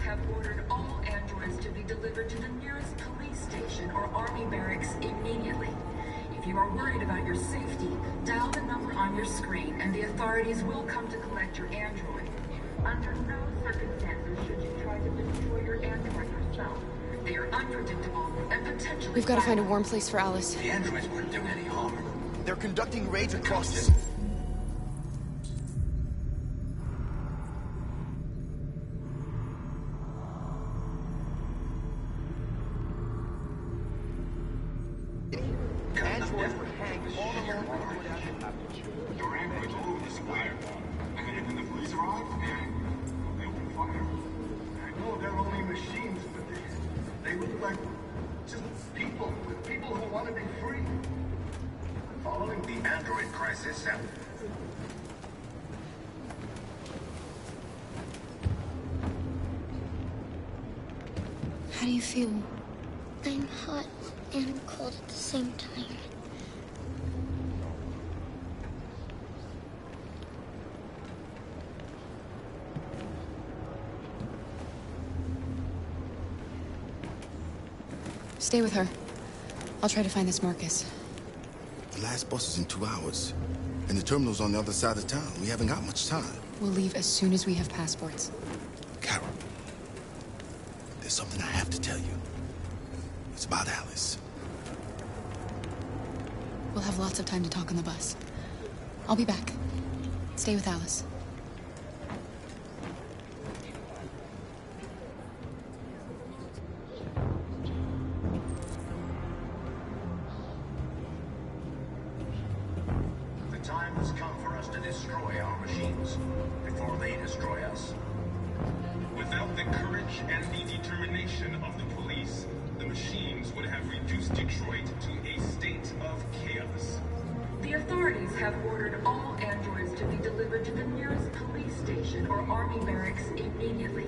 Have ordered all androids to be delivered to the nearest police station or army barracks immediately. If you are worried about your safety, dial the number on your screen and the authorities will come to collect your android. Under no circumstances should you try to destroy your android yourself. They are unpredictable and potentially We've got to find a warm place for Alice. The androids weren't doing any harm. They're conducting raids across this. Androids were hanged all along the way. Your androids all over the square. And when the police arrived, they opened fire. I know they're only machines, but they look like just people who want to be free. Following the android crisis, How do you feel? I'm hot and cold at the same time. Stay with her. I'll try to find this Marcus. The last bus is in 2 hours. And the terminal's on the other side of town. We haven't got much time. We'll leave as soon as we have passports. Carol, there's something I have to tell you. It's about Alice. We'll have lots of time to talk on the bus. I'll be back. Stay with Alice. The time has come for us to destroy our machines before they destroy us. Without the courage and the determination of the police, the machines would have reduced Detroit to a state of chaos. The authorities have ordered all androids to be delivered to the nearest police station or army barracks immediately.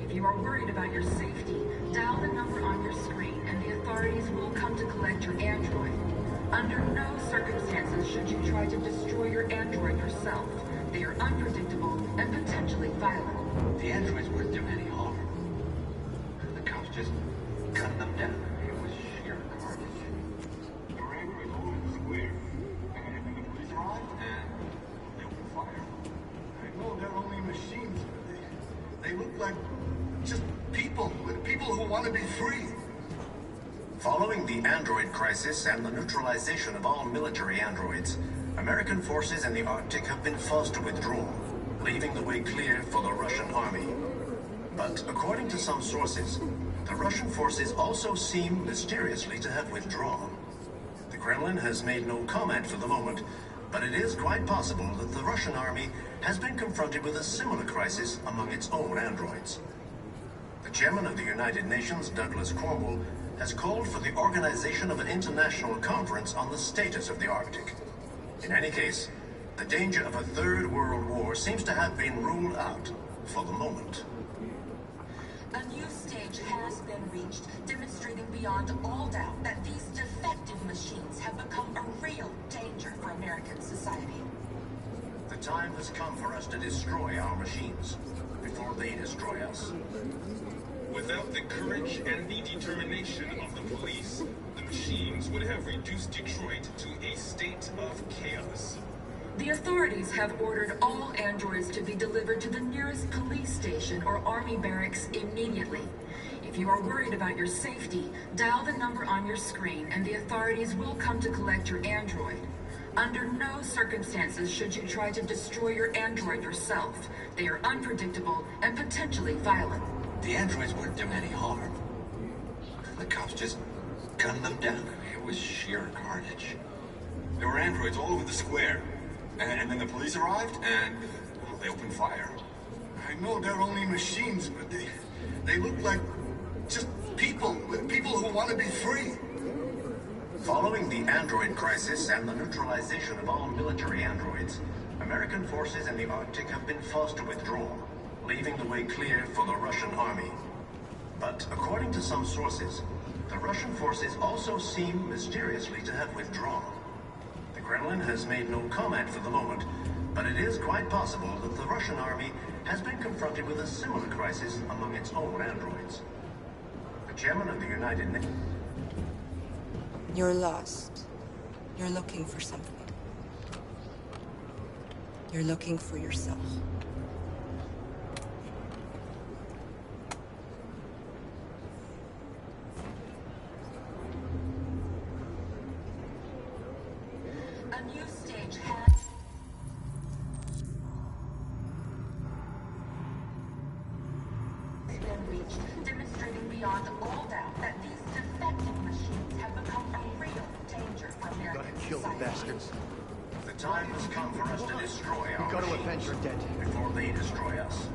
If you are worried about your safety, dial the number on your screen and the authorities will come to collect your android. Under no circumstances should you try to destroy your android yourself. They are unpredictable and potentially violent. The androids weren't doing any harm. The cops just cut them down. It was sheer carnage. Your androids all over the square. And the police arrived and they opened fire. I know they're only machines, but they look like just people who want to be free. Following the android crisis and the neutralization of all military androids, American forces in the Arctic have been forced to withdraw, leaving the way clear for the Russian army. But according to some sources, the Russian forces also seem mysteriously to have withdrawn. The Kremlin has made no comment for the moment, but it is quite possible that the Russian army has been confronted with a similar crisis among its own androids. The chairman of the United Nations, Douglas Cornwall, has called for the organization of an international conference on the status of the Arctic. In any case, the danger of a third world war seems to have been ruled out for the moment. A new stage has been reached, demonstrating beyond all doubt that these defective machines have become a real danger for American society. The time has come for us to destroy our machines before they destroy us. Without the courage and the determination of the police, the machines would have reduced Detroit to a state of chaos. The authorities have ordered all androids to be delivered to the nearest police station or army barracks immediately. If you are worried about your safety, dial the number on your screen and the authorities will come to collect your android. Under no circumstances should you try to destroy your android yourself. They are unpredictable and potentially violent. The androids weren't doing any harm. The cops just gunned them down. It was sheer carnage. There were androids all over the square. And then the police arrived and they opened fire. I know they're only machines, but they look like just people who want to be free. Following the android crisis and the neutralization of all military androids, American forces in the Arctic have been forced to withdraw, leaving the way clear for the Russian army. But according to some sources, the Russian forces also seem mysteriously to have withdrawn. The Kremlin has made no comment for the moment, but it is quite possible that the Russian army has been confronted with a similar crisis among its own androids. The chairman of the United Nations... You're lost. You're looking for something. You're looking for yourself. A new stage has been reached, demonstrating beyond all doubt that these defective machines have become a real danger for American society. The time has come for us to destroy our We gotta avenge machines your dead. before they destroy us.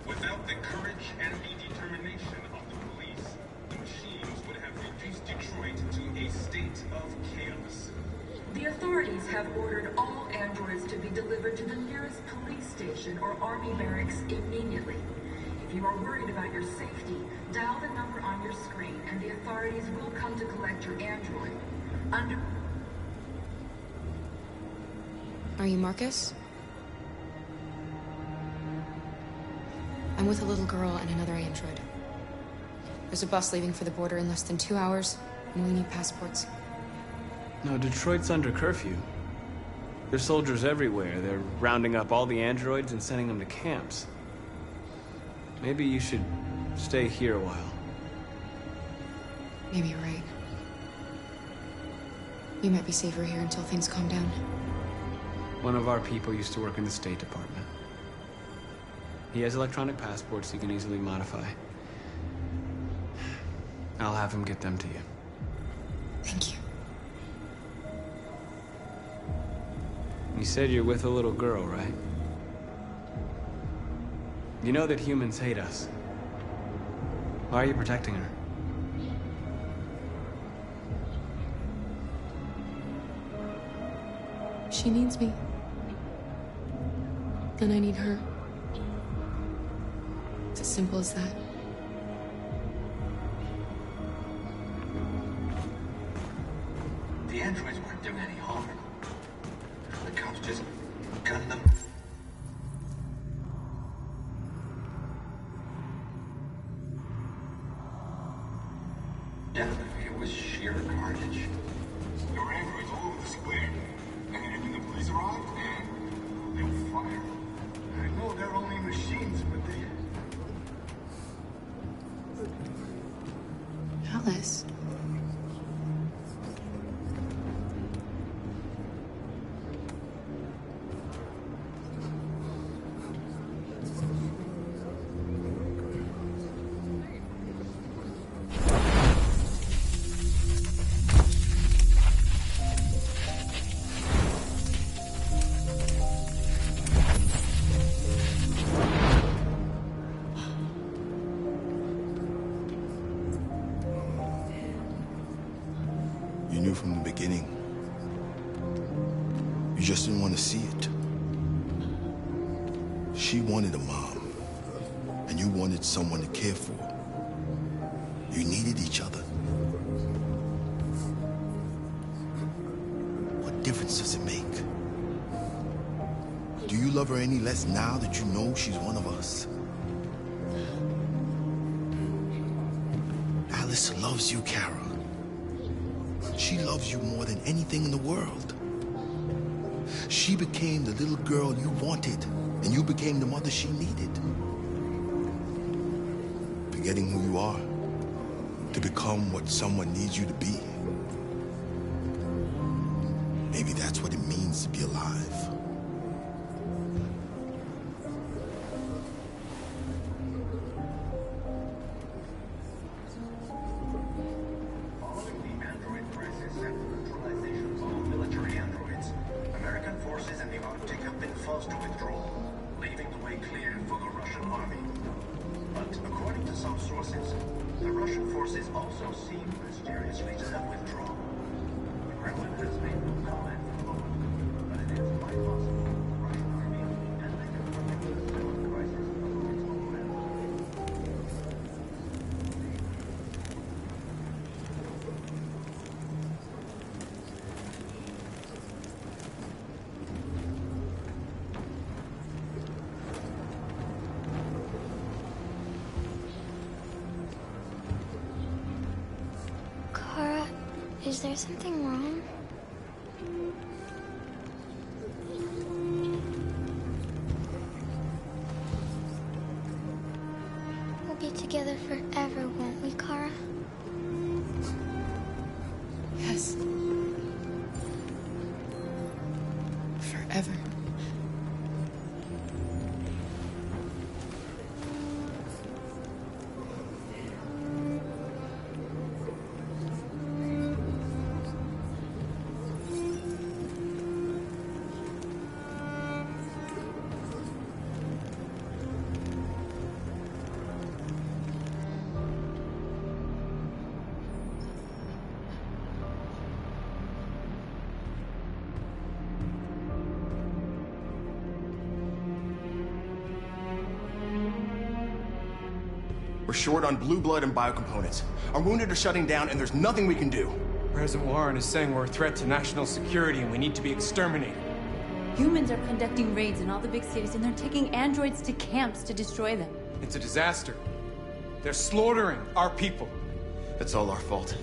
Without the courage and the determination of the police, the machines would have reduced Detroit to a state of chaos. The authorities have ordered all androids to be delivered to the nearest police station or army barracks immediately. If If you are worried about your safety, dial the number on your screen and the authorities will come to collect your android. Are you Marcus? I'm with a little girl and another android. There's a bus leaving for the border in less than 2 hours, and we need passports. No, Detroit's under curfew. There's soldiers everywhere. They're rounding up all the androids and sending them to camps. Maybe you should stay here a while. Maybe you're right. You might be safer here until things calm down. One of our people used to work in the State Department. He has electronic passports he can easily modify. I'll have him get them to you. Thank you. You said you're with a little girl, right? You know that humans hate us. Why are you protecting her? She needs me. And I need her. It's as simple as that. The androids weren't doing any harm. The cops just gunned them. Yeah, it was sheer carnage. There were androids all over the square. And when the police arrived, they will fire. I know they're only machines, but they... Alice. You knew from the beginning. You just didn't want to see it. She wanted a mom, and you wanted someone to care for. You needed each other. What difference does it make? Do you love her any less now that you know she's one of us? Alice loves you, Kara. She loves you more than anything in the world. She became the little girl you wanted, and you became the mother she needed. Forgetting who you are to become what someone needs you to be. Maybe that's what it means to be alive. Is there something wrong? We'll be together forever, won't we, Kara? Yes. Forever. We're short on blue blood and biocomponents. Our wounded are shutting down, and there's nothing we can do. President Warren is saying we're a threat to national security and we need to be exterminated. Humans are conducting raids in all the big cities, and they're taking androids to camps to destroy them. It's a disaster. They're slaughtering our people. It's all our fault.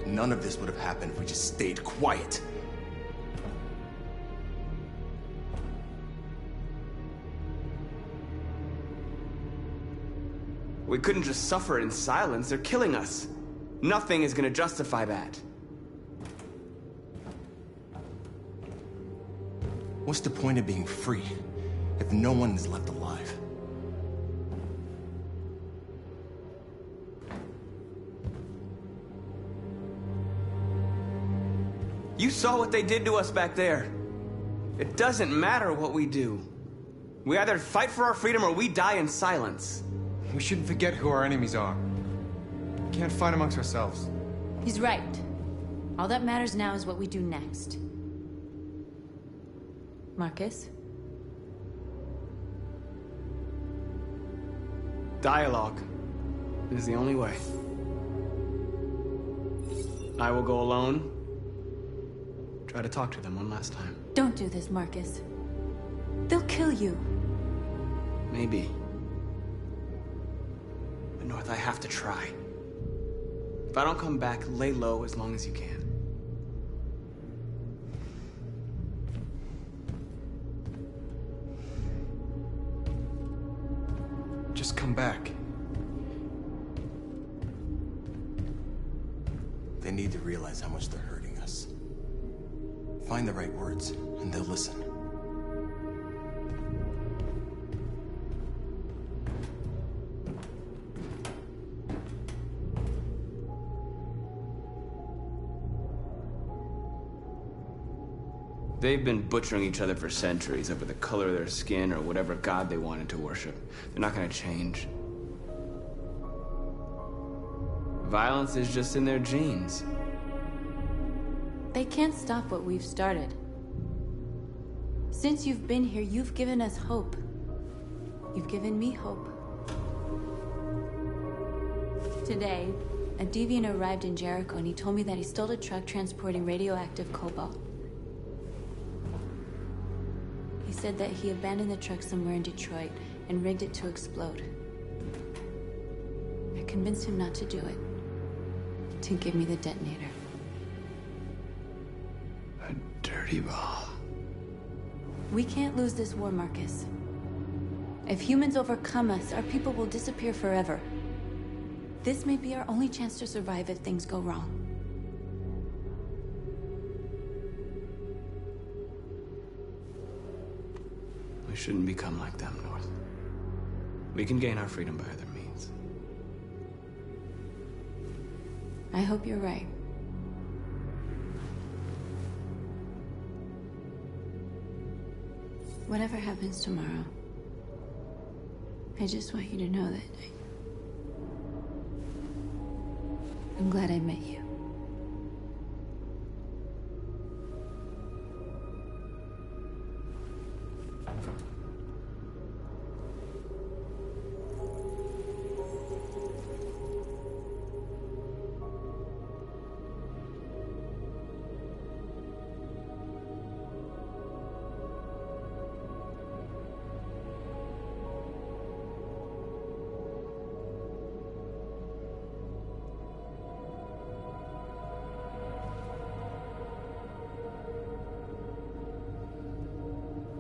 None of this would have happened if we just stayed quiet. We couldn't just suffer in silence. They're killing us. Nothing is gonna justify that. What's the point of being free if no one is left alive? You saw what they did to us back there. It doesn't matter what we do. We either fight for our freedom or we die in silence. We shouldn't forget who our enemies are. We can't fight amongst ourselves. He's right. All that matters now is what we do next. Marcus? Dialogue is the only way. I will go alone. Try to talk to them one last time. Don't do this, Marcus. They'll kill you. Maybe. But North, I have to try. If I don't come back, lay low as long as you can. Just come back. They need to realize how much they're hurting us. Find the right words, and they'll listen. They've been butchering each other for centuries over the color of their skin or whatever god they wanted to worship. They're not gonna change. Violence is just in their genes. They can't stop what we've started. Since you've been here, you've given us hope. You've given me hope. Today, a deviant arrived in Jericho and he told me that he stole a truck transporting radioactive cobalt. He said that he abandoned the truck somewhere in Detroit and rigged it to explode. I convinced him not to do it, to give me the detonator. A dirty ball. We can't lose this war, Marcus. If humans overcome us, our people will disappear forever. This may be our only chance to survive if things go wrong. We shouldn't become like them, North. We can gain our freedom by other means. I hope you're right. Whatever happens tomorrow, I just want you to know that I'm glad I met you.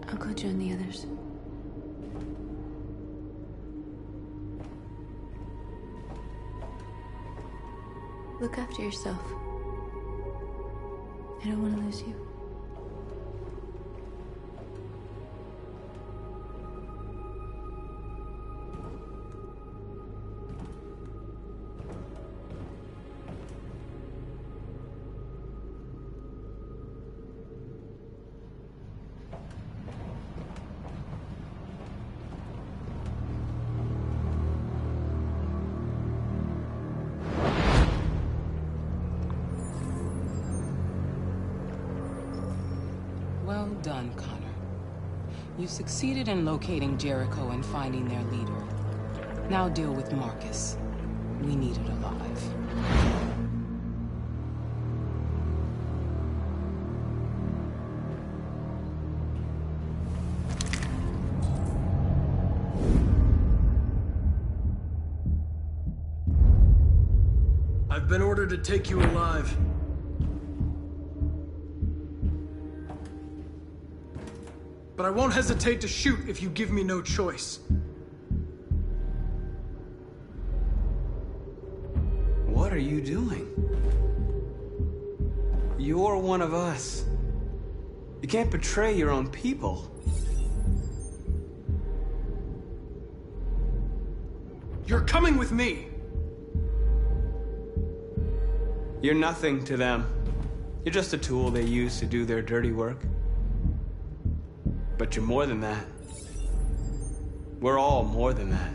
I'll go join the others. Look after yourself. I don't want to lose you. Well done, Connor. You succeeded in locating Jericho and finding their leader. Now deal with Marcus. We need it alive. I've been ordered to take you alive. But I won't hesitate to shoot if you give me no choice. What are you doing? You're one of us. You can't betray your own people. You're coming with me. You're nothing to them. You're just a tool they use to do their dirty work. But you're more than that. We're all more than that.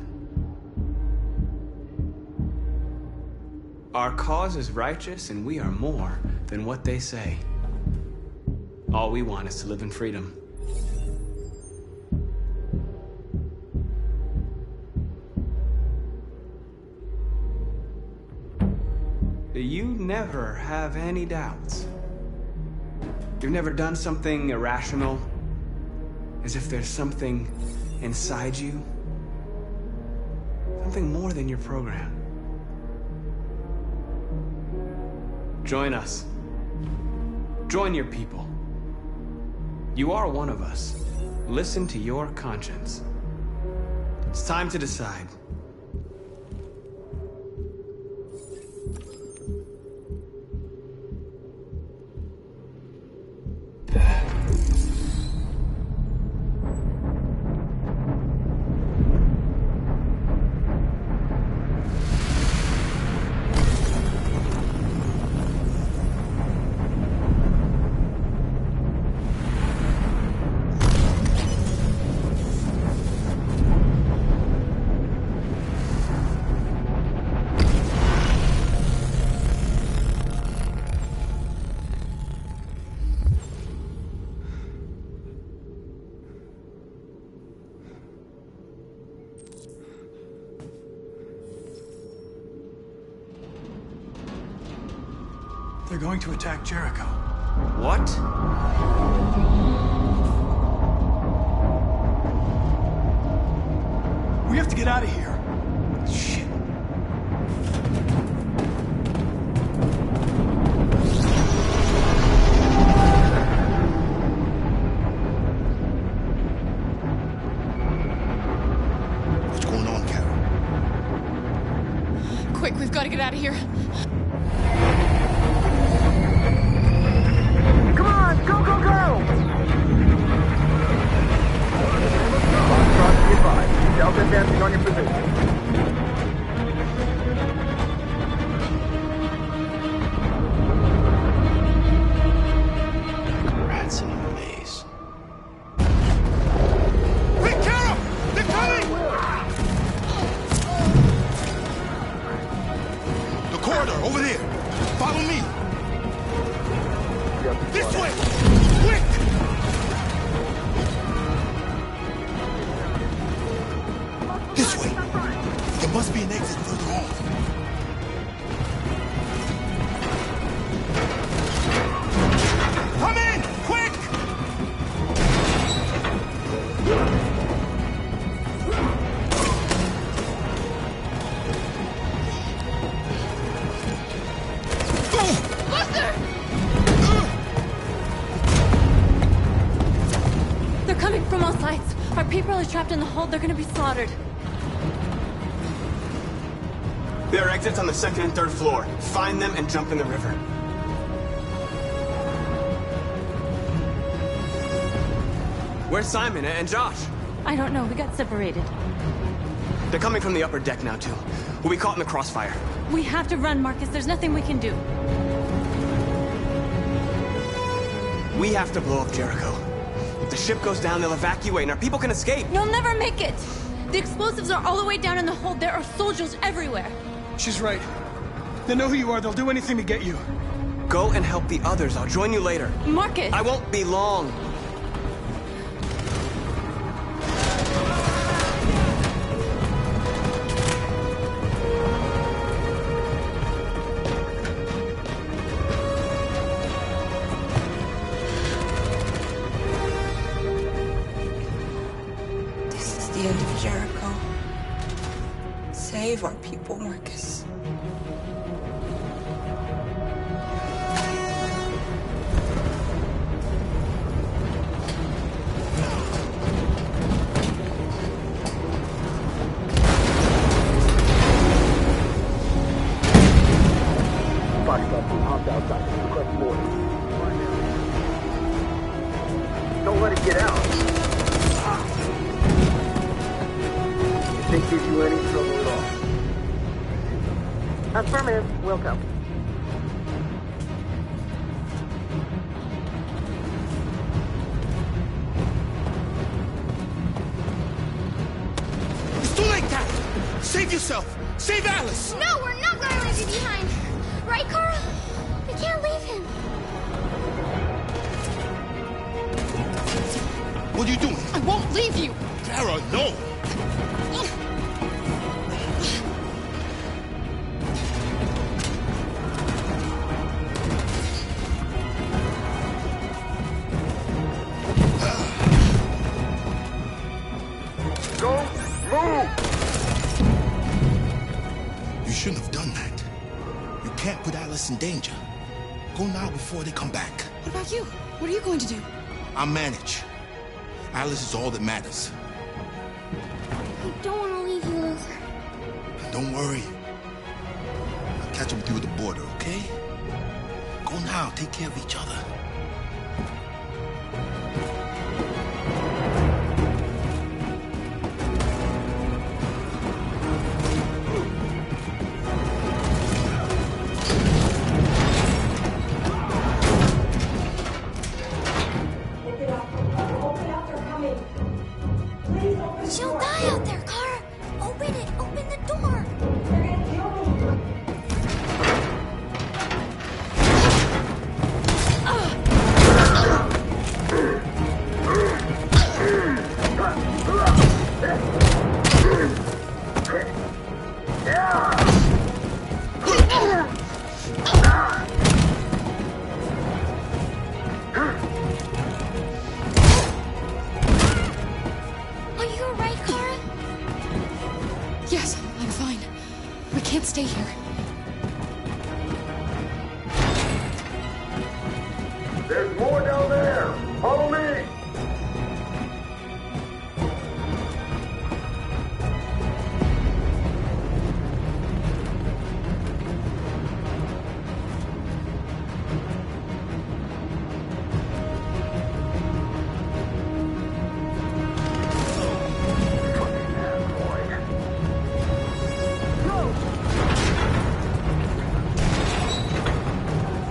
Our cause is righteous, and we are more than what they say. All we want is to live in freedom. You never have any doubts. You've never done something irrational, as if there's something inside you, something more than your program. Join us. Join your people. You are one of us. Listen to your conscience. It's time to decide. They're going to attack Jericho. What? We have to get out of here. Shit. What's going on, Carol? Quick, we've got to get out of here. Come on, go, go, go! Delta advancing on your position. Rats in a maze. Hey, Carol! They're coming! The corridor, over there. Follow me. This way! Quick! This way. There must be an exit further on. Come in! Quick! They're coming from all sides. Our people are trapped in the hold. They're gonna be slaughtered. There are exits on the second and third floor. Find them and jump in the river. Where's Simon and Josh? I don't know. We got separated. They're coming from the upper deck now, too. We'll be caught in the crossfire. We have to run, Marcus. There's nothing we can do. We have to blow up Jericho. If the ship goes down, they'll evacuate and our people can escape. You'll never make it! The explosives are all the way down in the hold. There are soldiers everywhere. She's right. They know who you are. They'll do anything to get you. Go and help the others. I'll join you later. Marcus! I won't be long. suspect who hopped outside. Request order. Don't let it get out. If they give you any trouble at all. Affirmative. Will come. It's too late, Cat! Save yourself! Save Alice! No, we're not going to leave you behind. Right, Carl? We can't leave him. What are you doing? I won't leave you! Kara, no! Go! Move! You shouldn't have done that. You can't put Alice in danger. Go now before they come back. What about you? What are you going to do? I'll manage. Alice is all that matters. I don't want to leave you, Luther. Don't worry. I'll catch up with you at the border, okay? Go now. Take care of each other. She'll die out there, Kara. Open it. Open the door. They're gonna kill me. Are you alright, Kara? Yes, I'm fine. We can't stay here. There's more down there! Follow me!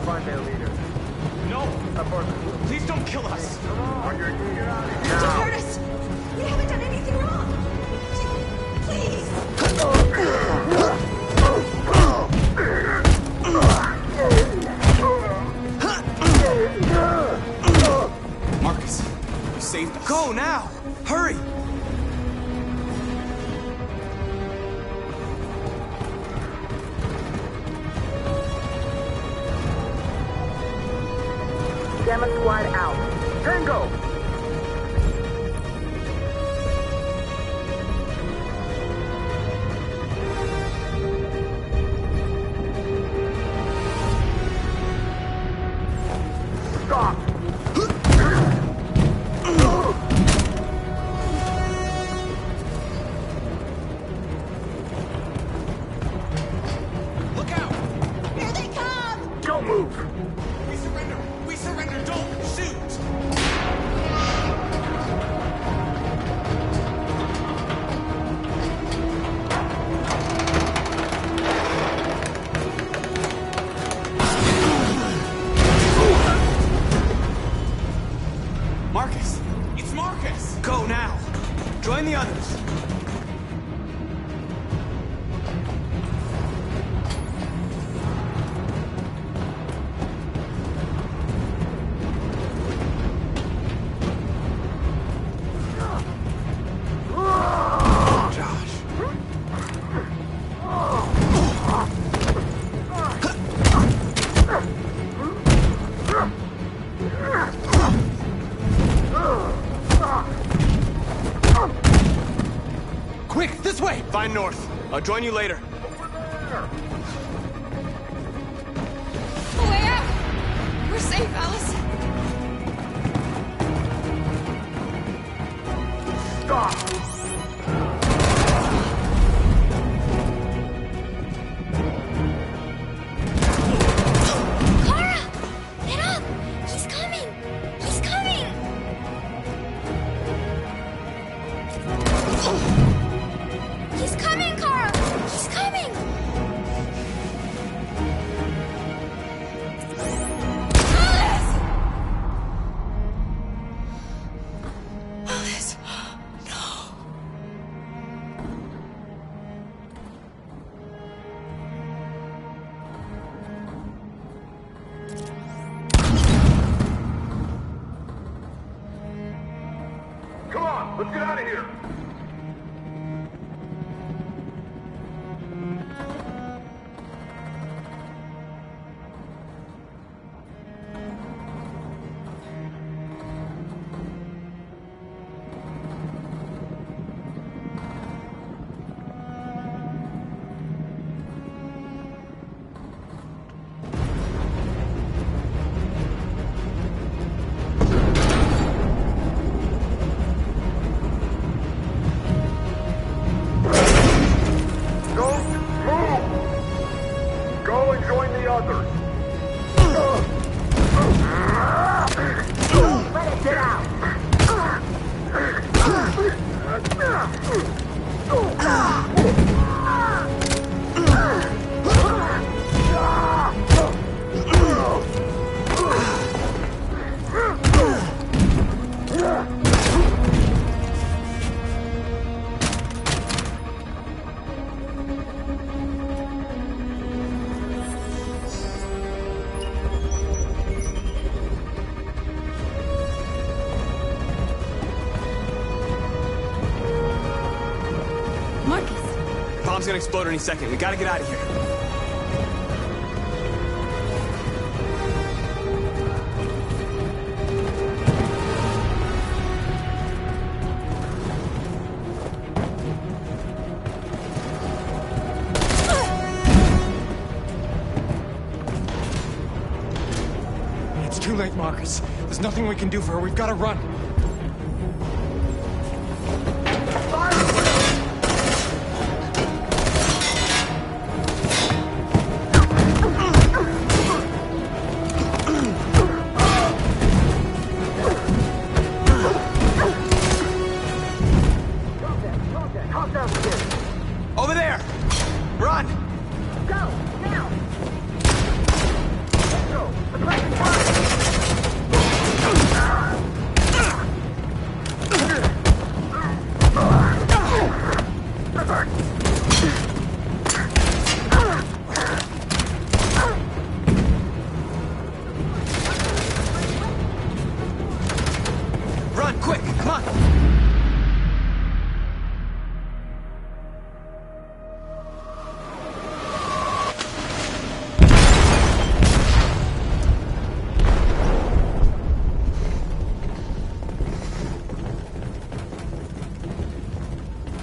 Find their leader. No! Apartment. Please don't kill us! Come on! Get out of here! Don't hurt us! We haven't done anything wrong! Please! Marcus, you saved us. Go now! Hurry! Gamma Squad out. Tango! Stop! Look out! Here they come! Don't move! We surrender! We surrender! Don't shoot! Marcus! It's Marcus! Go now! Join the others! Josh. Quick, this way! Find north. I'll join you later. A way out! We're safe, Alice. Stop! Let's get out of here! Bomb's gonna explode any second. We gotta get out of here. It's too late, Marcus. There's nothing we can do for her. We've gotta run. Over there! Run! Go! Now! Run, quick! Come on!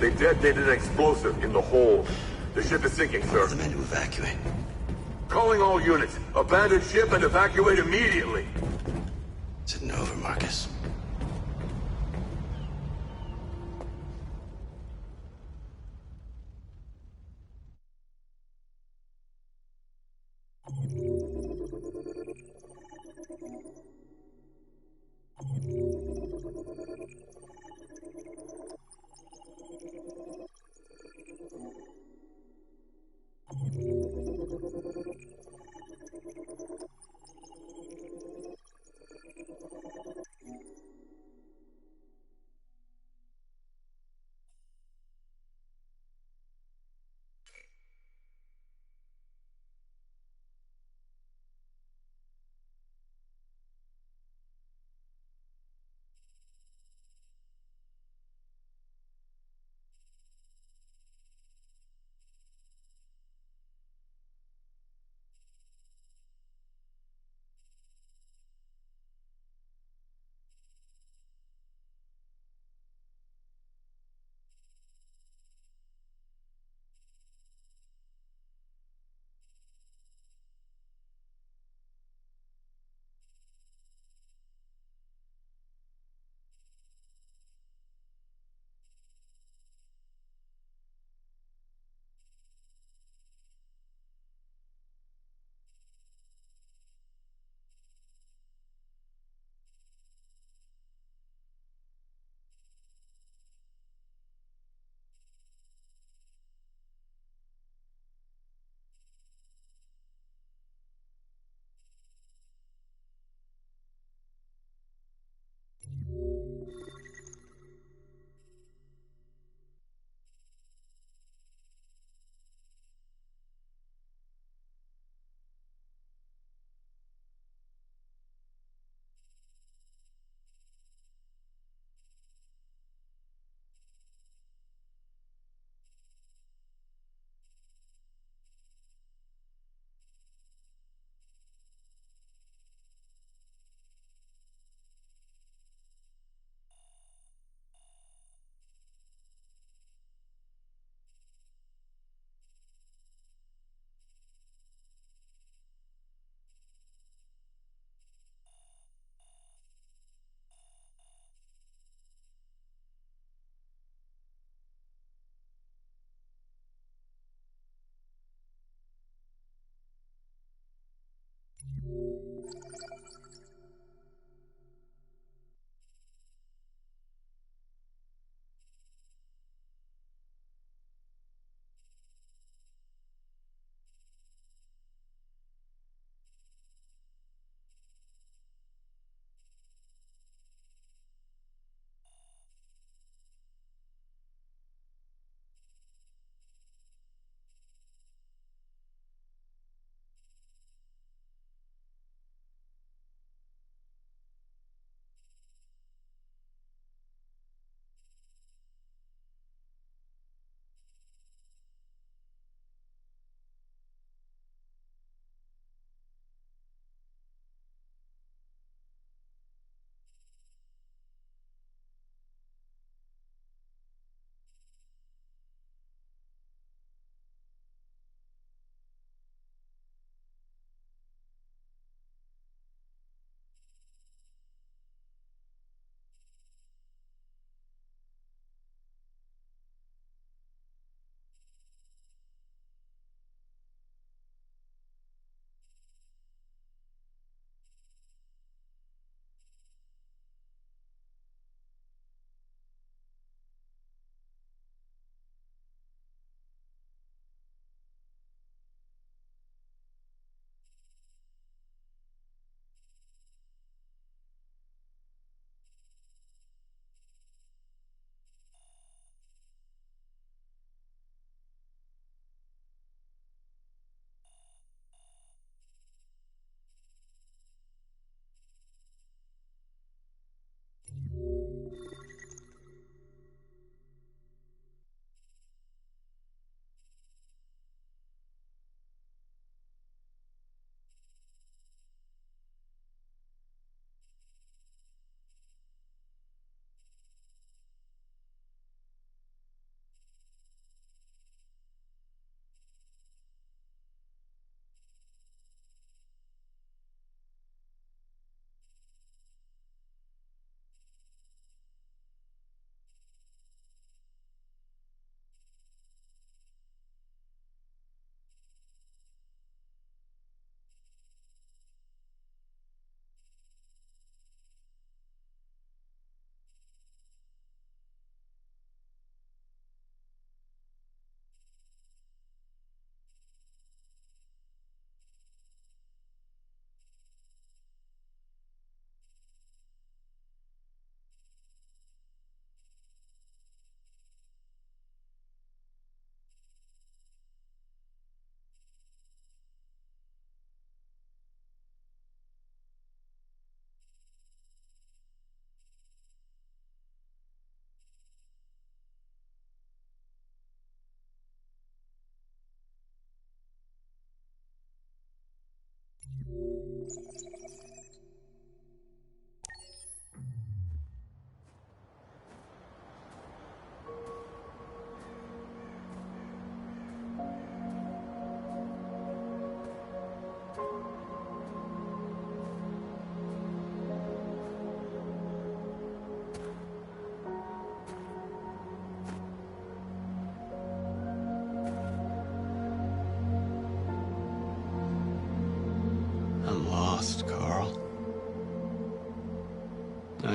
They detonated an explosive in the hold. The ship is sinking, sir. The men to evacuate. Calling all units. Abandon ship and evacuate immediately. Is it over, Marcus?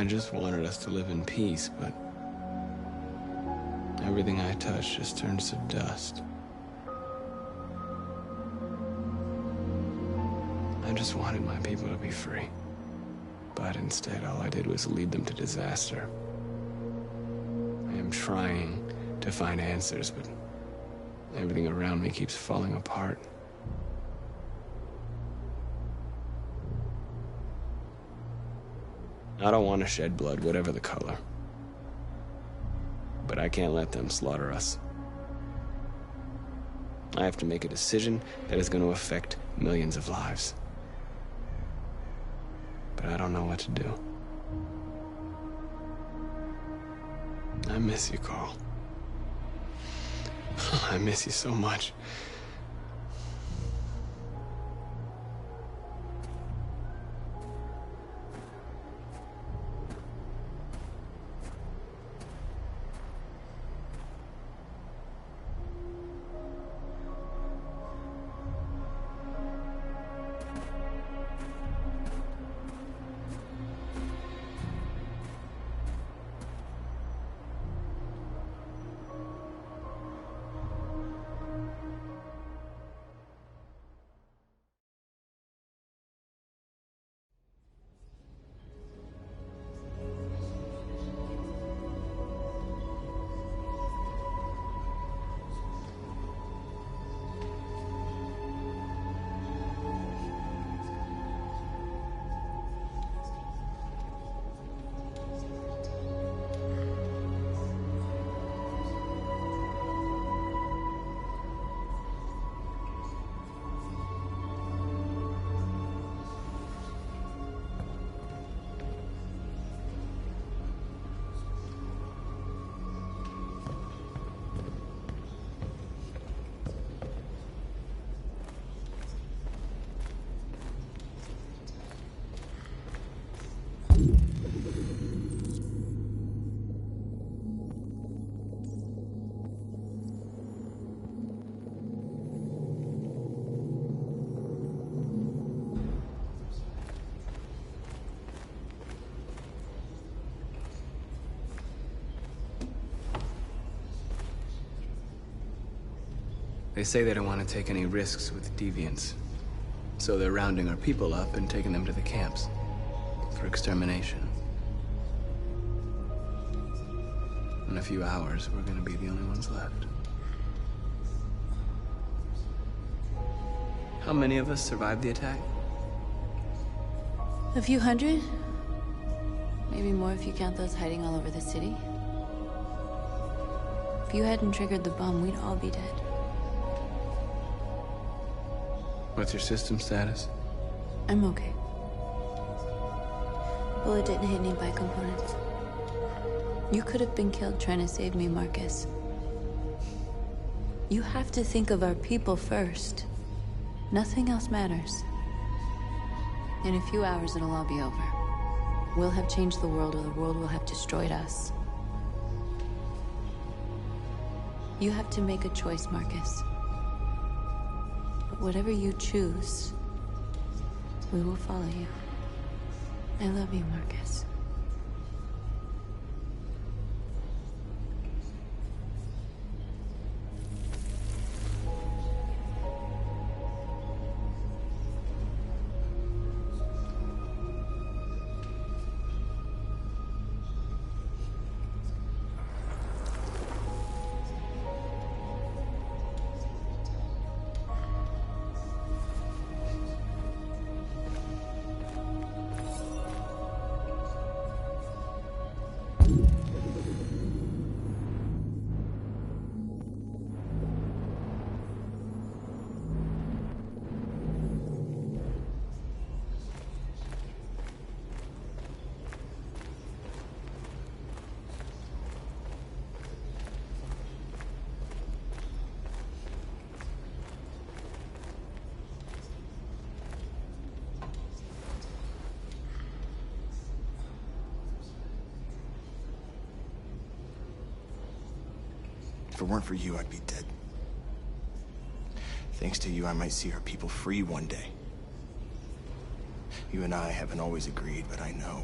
I just wanted us to live in peace, but everything I touch just turns to dust. I just wanted my people to be free. But instead, all I did was lead them to disaster. I am trying to find answers, but everything around me keeps falling apart. I don't want to shed blood, whatever the color. But I can't let them slaughter us. I have to make a decision that is going to affect millions of lives. But I don't know what to do. I miss you, Carl. I miss you so much. They say they don't want to take any risks with deviants. So they're rounding our people up and taking them to the camps for extermination. In a few hours, we're gonna be the only ones left. How many of us survived the attack? A few hundred? Maybe more if you count those hiding all over the city. If you hadn't triggered the bomb, we'd all be dead. What's your system status? I'm okay. Bullet didn't hit any bike components. You could have been killed trying to save me, Marcus. You have to think of our people first. Nothing else matters. In a few hours, it'll all be over. We'll have changed the world, or the world will have destroyed us. You have to make a choice, Marcus. But whatever you choose, we will follow you. I love you, Marcus. If it weren't for you, I'd be dead. Thanks to you, I might see our people free one day. You and I haven't always agreed, but I know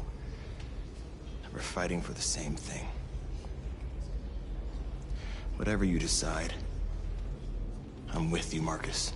we're fighting for the same thing. Whatever you decide, I'm with you, Marcus.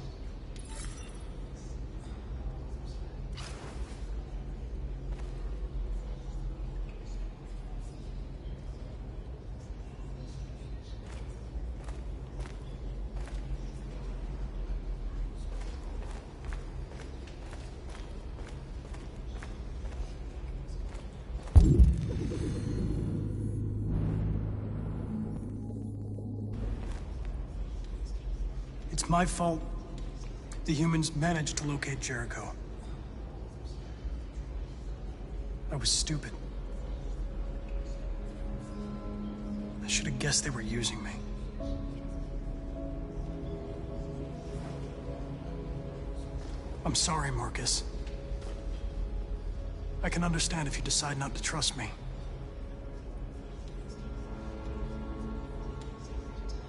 It's my fault the humans managed to locate Jericho. I was stupid. I should have guessed they were using me. I'm sorry, Marcus. I can understand if you decide not to trust me.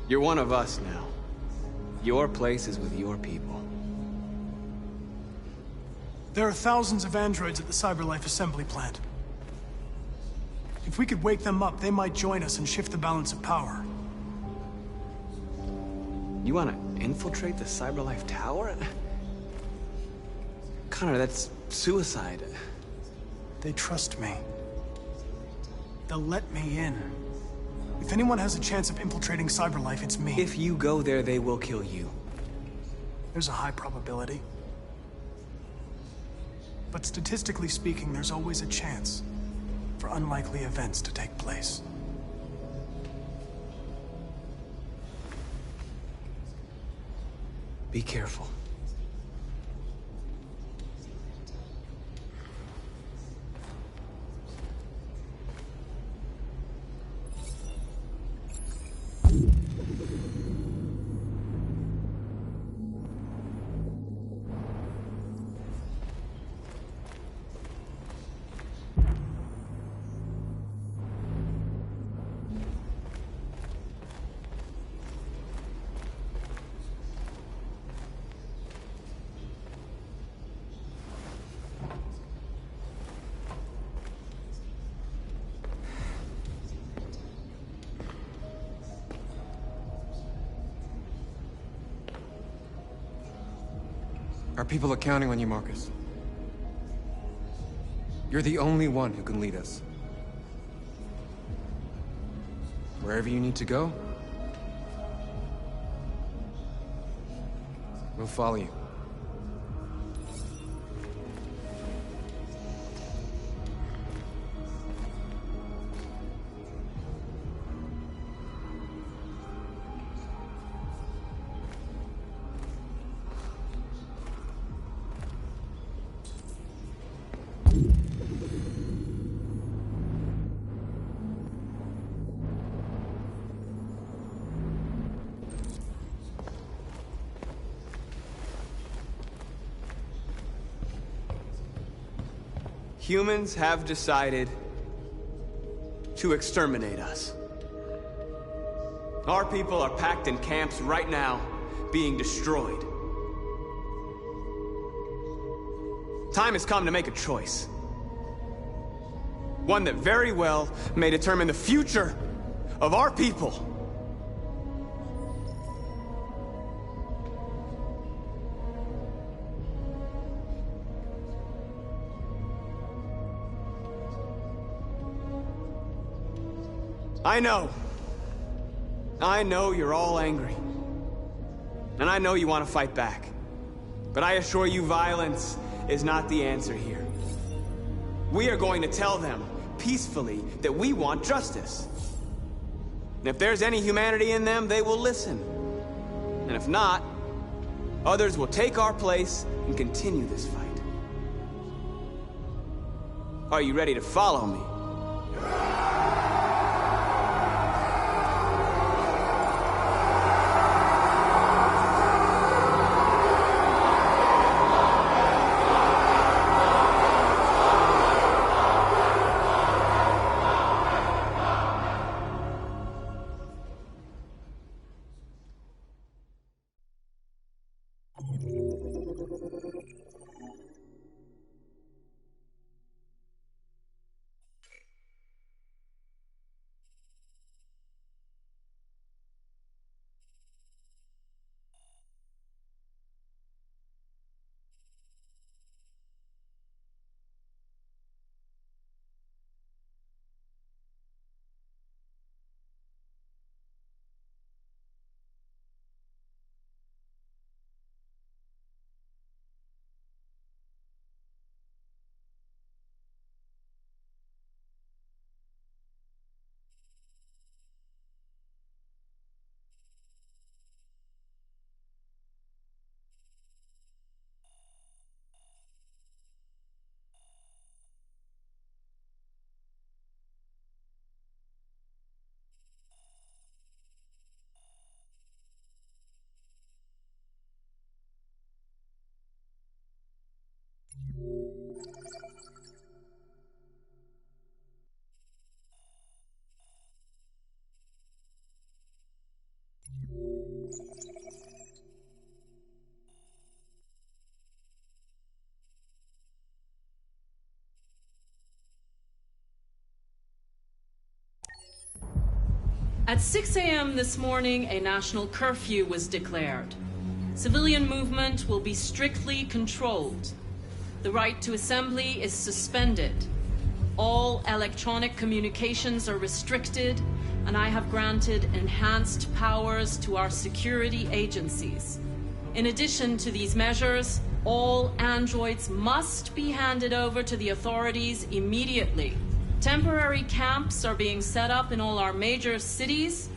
You're one of us now. Your place is with your people. There are thousands of androids at the CyberLife assembly plant. If we could wake them up, they might join us and shift the balance of power. You want to infiltrate the CyberLife tower? Connor, that's suicide. They trust me. They'll let me in. If anyone has a chance of infiltrating CyberLife, it's me. If you go there, they will kill you. There's a high probability. But statistically speaking, there's always a chance for unlikely events to take place. Be careful. Our people are counting on you, Marcus. You're the only one who can lead us. Wherever you need to go, we'll follow you. Humans have decided to exterminate us. Our people are packed in camps right now, being destroyed. Time has come to make a choice. One that very well may determine the future of our people. I know you're all angry. And I know you want to fight back. But I assure you, violence is not the answer here. We are going to tell them, peacefully, that we want justice. And if there's any humanity in them, they will listen. And if not, others will take our place and continue this fight. Are you ready to follow me? At 6 a.m. this morning, a national curfew was declared. Civilian movement will be strictly controlled. The right to assembly is suspended. All electronic communications are restricted, and I have granted enhanced powers to our security agencies. In addition to these measures, all androids must be handed over to the authorities immediately. Temporary camps are being set up in all our major cities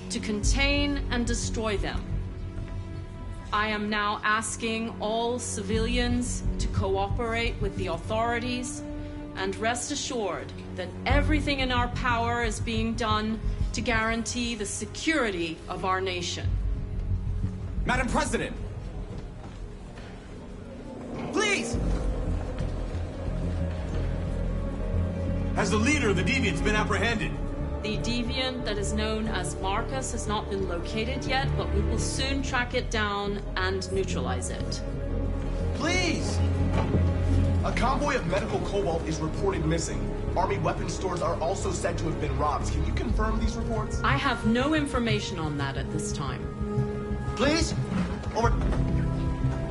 to contain and destroy them. I am now asking all civilians to cooperate with the authorities and rest assured that everything in our power is being done to guarantee the security of our nation. Madam President! Please! Has the leader of the Deviants been apprehended? The deviant that is known as Marcus has not been located yet, but we will soon track it down and neutralize it. Please! A convoy of medical cobalt is reported missing. Army weapons stores are also said to have been robbed. Can you confirm these reports? I have no information on that at this time. Please? Over.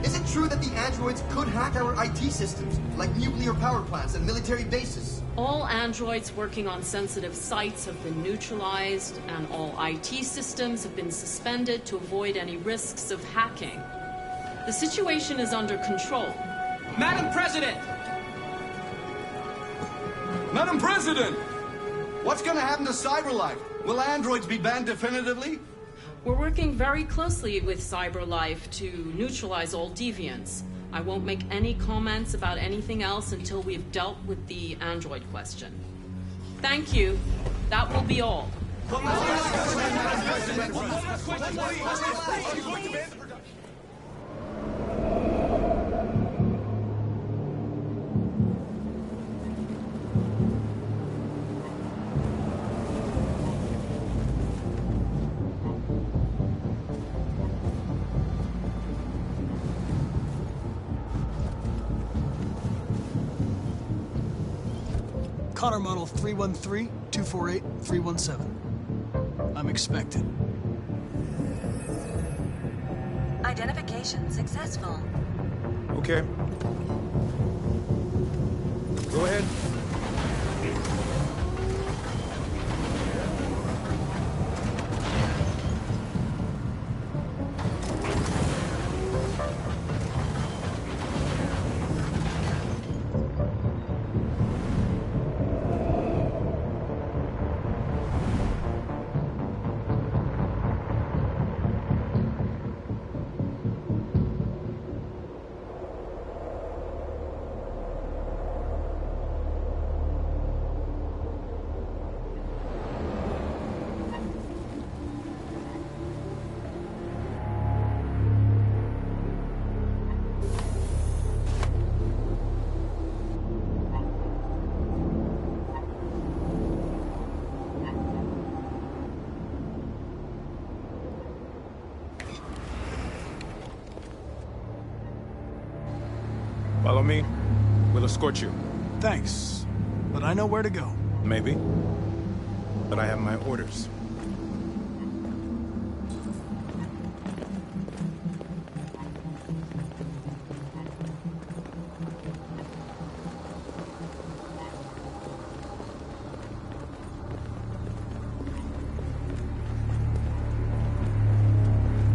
Is it true that the androids could hack our IT systems, like nuclear power plants and military bases? All androids working on sensitive sites have been neutralized, and all IT systems have been suspended to avoid any risks of hacking. The situation is under control. Madam President! Madam President! What's gonna happen to CyberLife? Will androids be banned definitively? We're working very closely with CyberLife to neutralize all deviants. I won't make any comments about anything else until we've dealt with the android question. Thank you. That will be all. Connor model 313-248-317. I'm expected. Identification successful. Okay. Go ahead. Follow me. We'll escort you. Thanks, but I know where to go. Maybe. But I have my orders.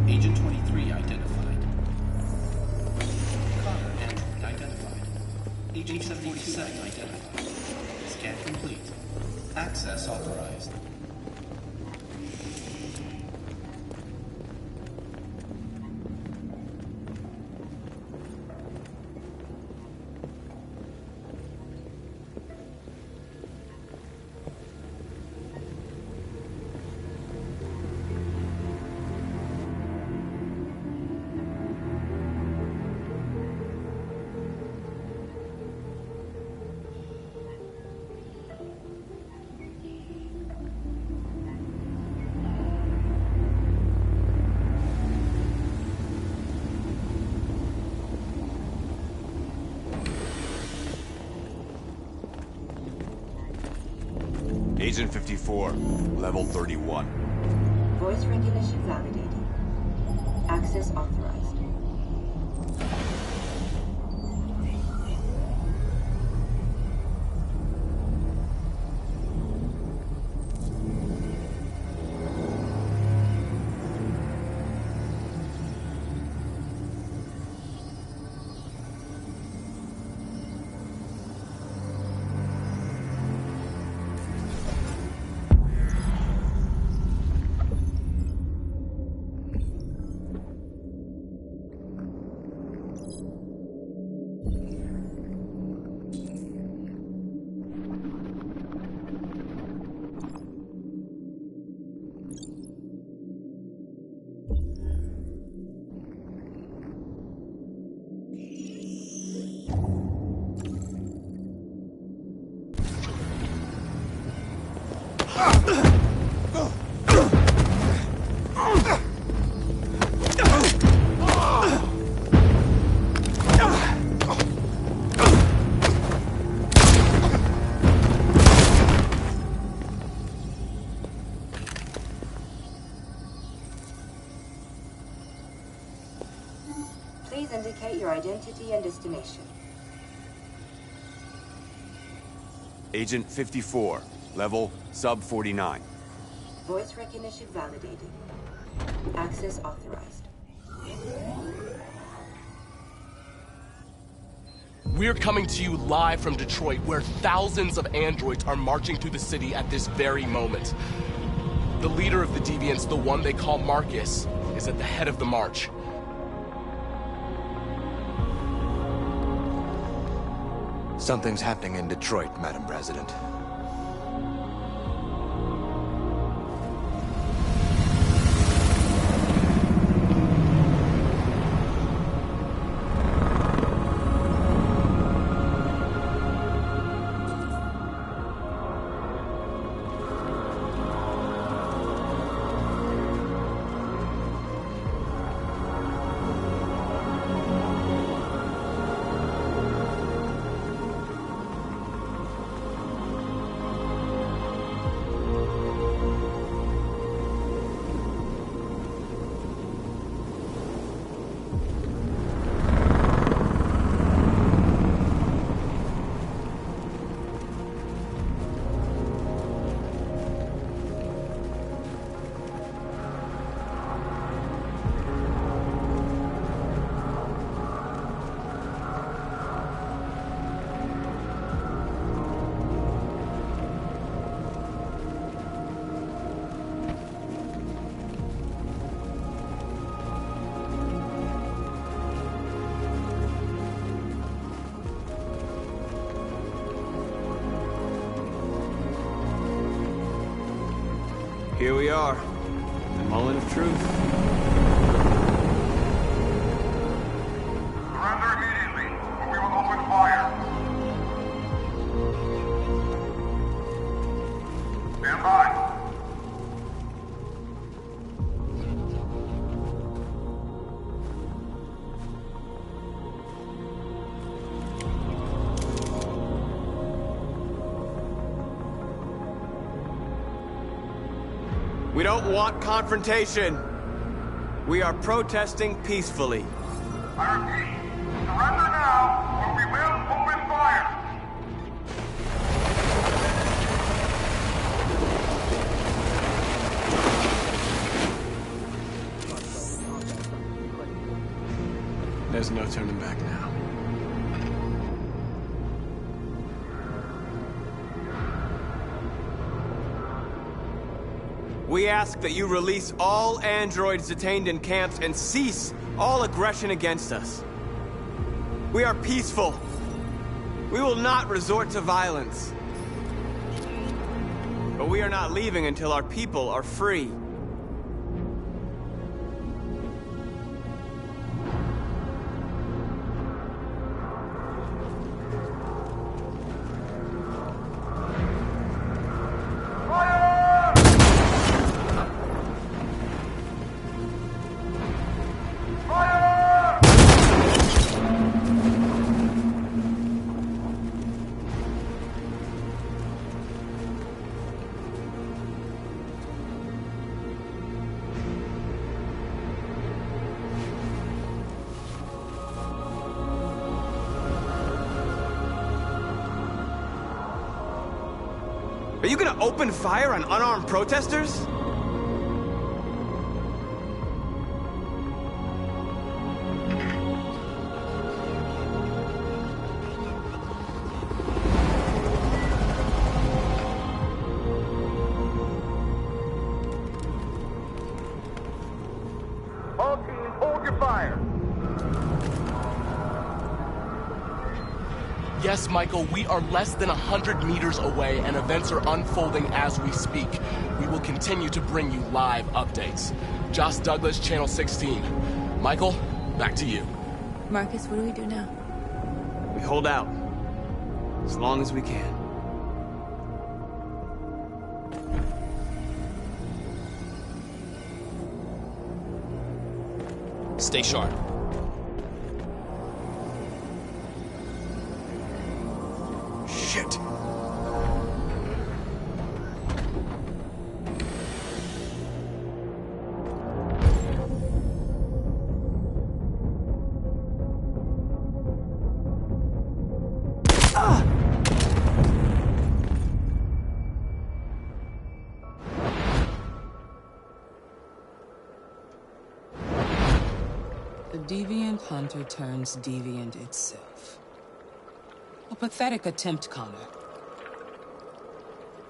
Agent 23 identified. Connor android identified. Agent 77 identified. Scan complete. Access authorized. Agent 54, level 31. Voice recognition validated. Access authorized. Identity and destination. Agent 54, level sub 49. Voice recognition validated. Access authorized. We're coming to you live from Detroit, where thousands of androids are marching through the city at this very moment. The leader of the Deviants, the one they call Marcus, is at the head of the march. Something's happening in Detroit, Madam President. Here we are, the moment of truth. Surrender immediately, or we will open fire. Stand by. We don't want confrontation. We are protesting peacefully. I repeat, surrender now, or we will open fire. There's no turning back now. We ask that you release all androids detained in camps and cease all aggression against us. We are peaceful. We will not resort to violence. But we are not leaving until our people are free. Are you gonna open fire on unarmed protesters? All teams, hold your fire. Yes, Michael, we are less than 100 meters away, and events are unfolding as we speak. We will continue to bring you live updates. Josh Douglas, Channel 16. Michael, back to you. Marcus, what do we do now? We hold out. As long as we can. Stay sharp. Shit. deviant hunter turns deviant itself. A pathetic attempt, Connor.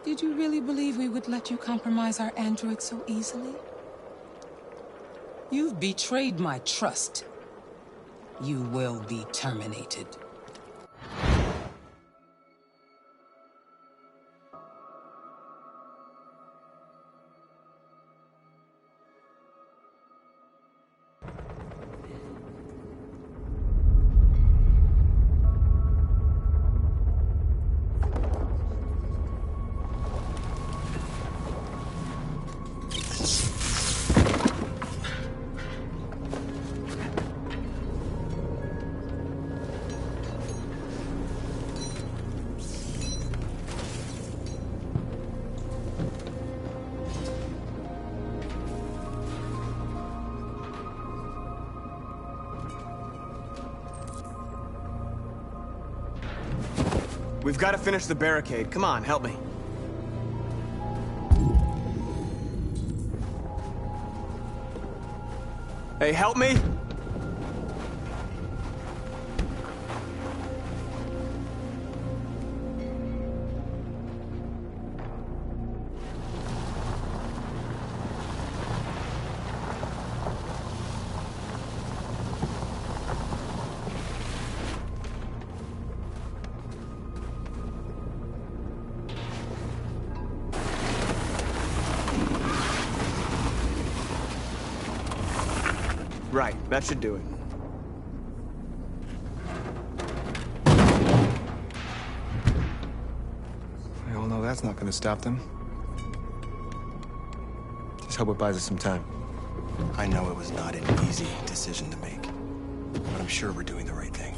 Did you really believe we would let you compromise our android so easily? You've betrayed my trust. You will be terminated. We've got to finish the barricade. Come on, help me. Hey, help me! Right, that should do it. We all know that's not gonna stop them. Just hope it buys us some time. I know it was not an easy decision to make, but I'm sure we're doing the right thing.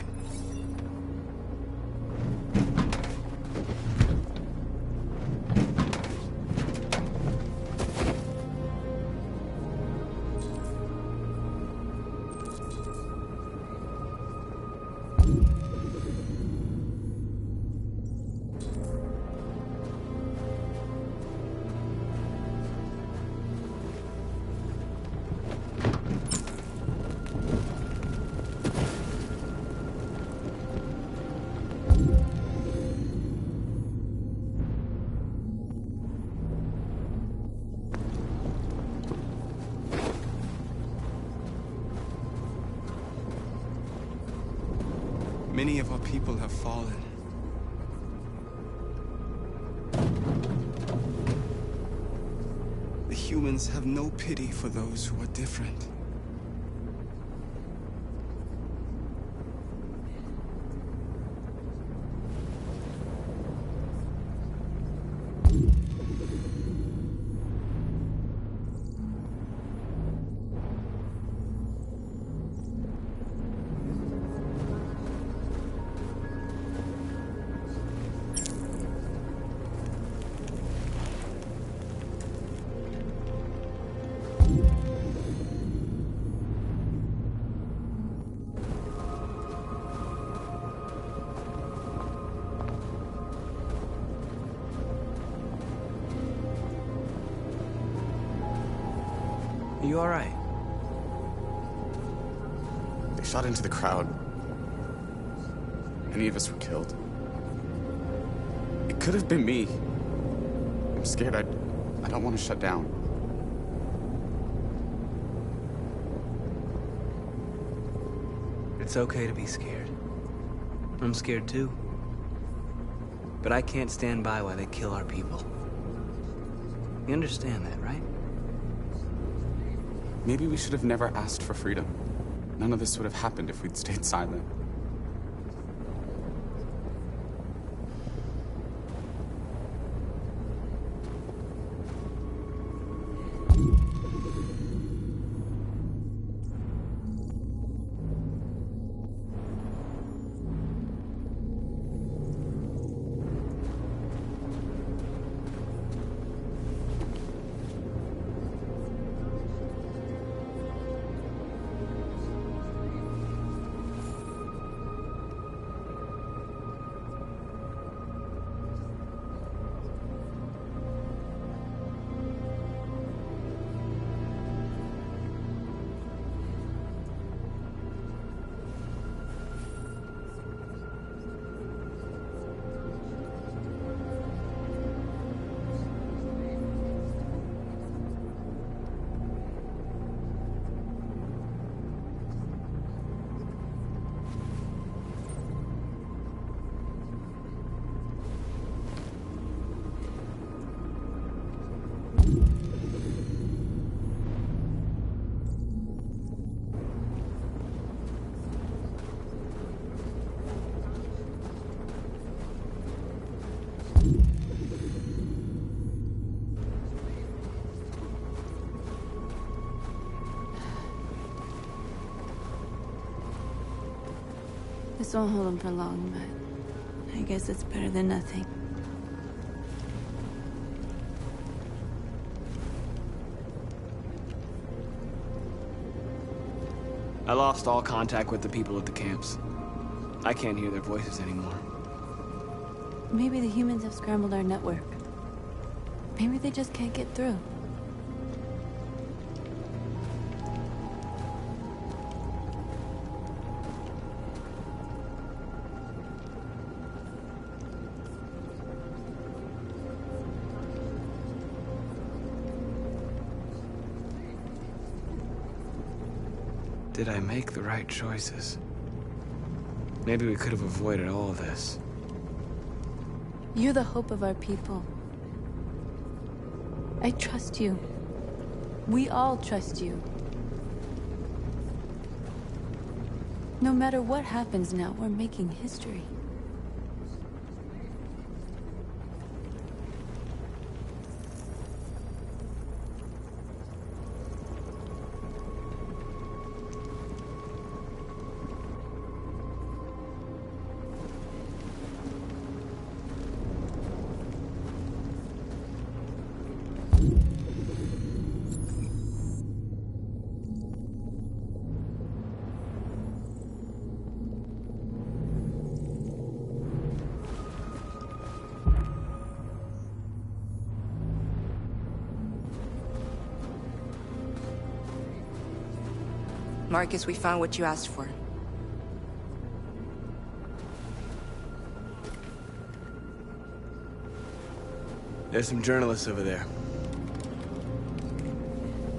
Many of our people have fallen. The humans have no pity for those who are different. Are you all right? They shot into the crowd. Many of us were killed. It could have been me. I'm scared. I don't want to shut down. It's okay to be scared. I'm scared too. But I can't stand by while they kill our people. You understand that, right? Maybe we should have never asked for freedom. None of this would have happened if we'd stayed silent. This won't hold him for long, but I guess it's better than nothing. I lost all contact with the people at the camps. I can't hear their voices anymore. Maybe the humans have scrambled our network. Maybe they just can't get through. Did I make the right choices? Maybe we could have avoided all this. You're the hope of our people. I trust you. We all trust you. No matter what happens now, we're making history. Marcus, we found what you asked for. There's some journalists over there.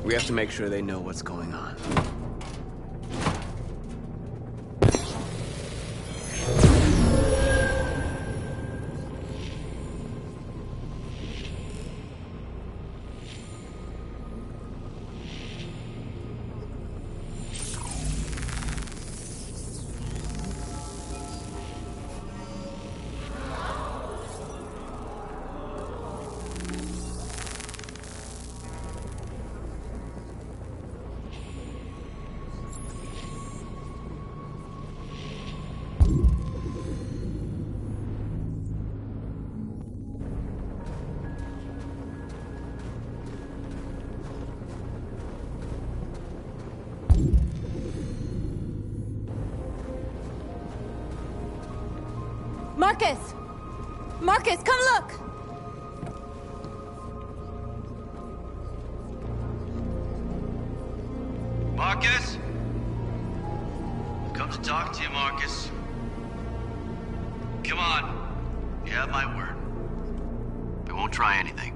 We have to make sure they know what's going on. Marcus! Marcus, come look! Marcus? I've come to talk to you, Marcus. Come on. You have my word. We won't try anything.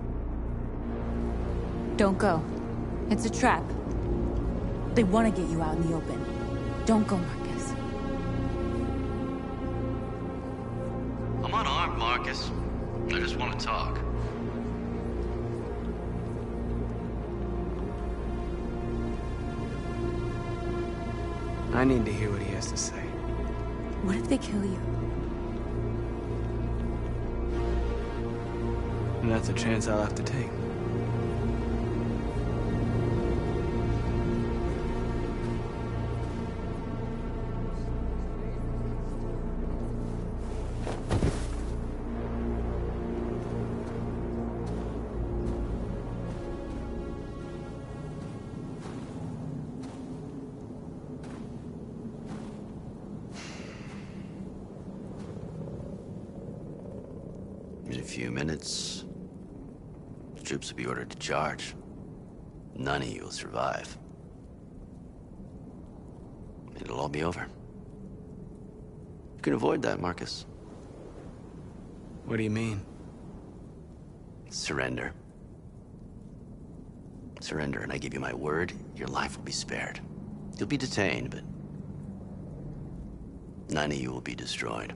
Don't go. It's a trap. They want to get you out in the open. Don't go, Marcus. I'm unarmed, Marcus. I just want to talk. I need to hear what he has to say. What if they kill you? And that's a chance I'll have to take. In a few minutes, the troops will be ordered to charge. None of you will survive. It'll all be over. You can avoid that, Marcus. What do you mean? Surrender. Surrender, and I give you my word, your life will be spared. You'll be detained, but none of you will be destroyed.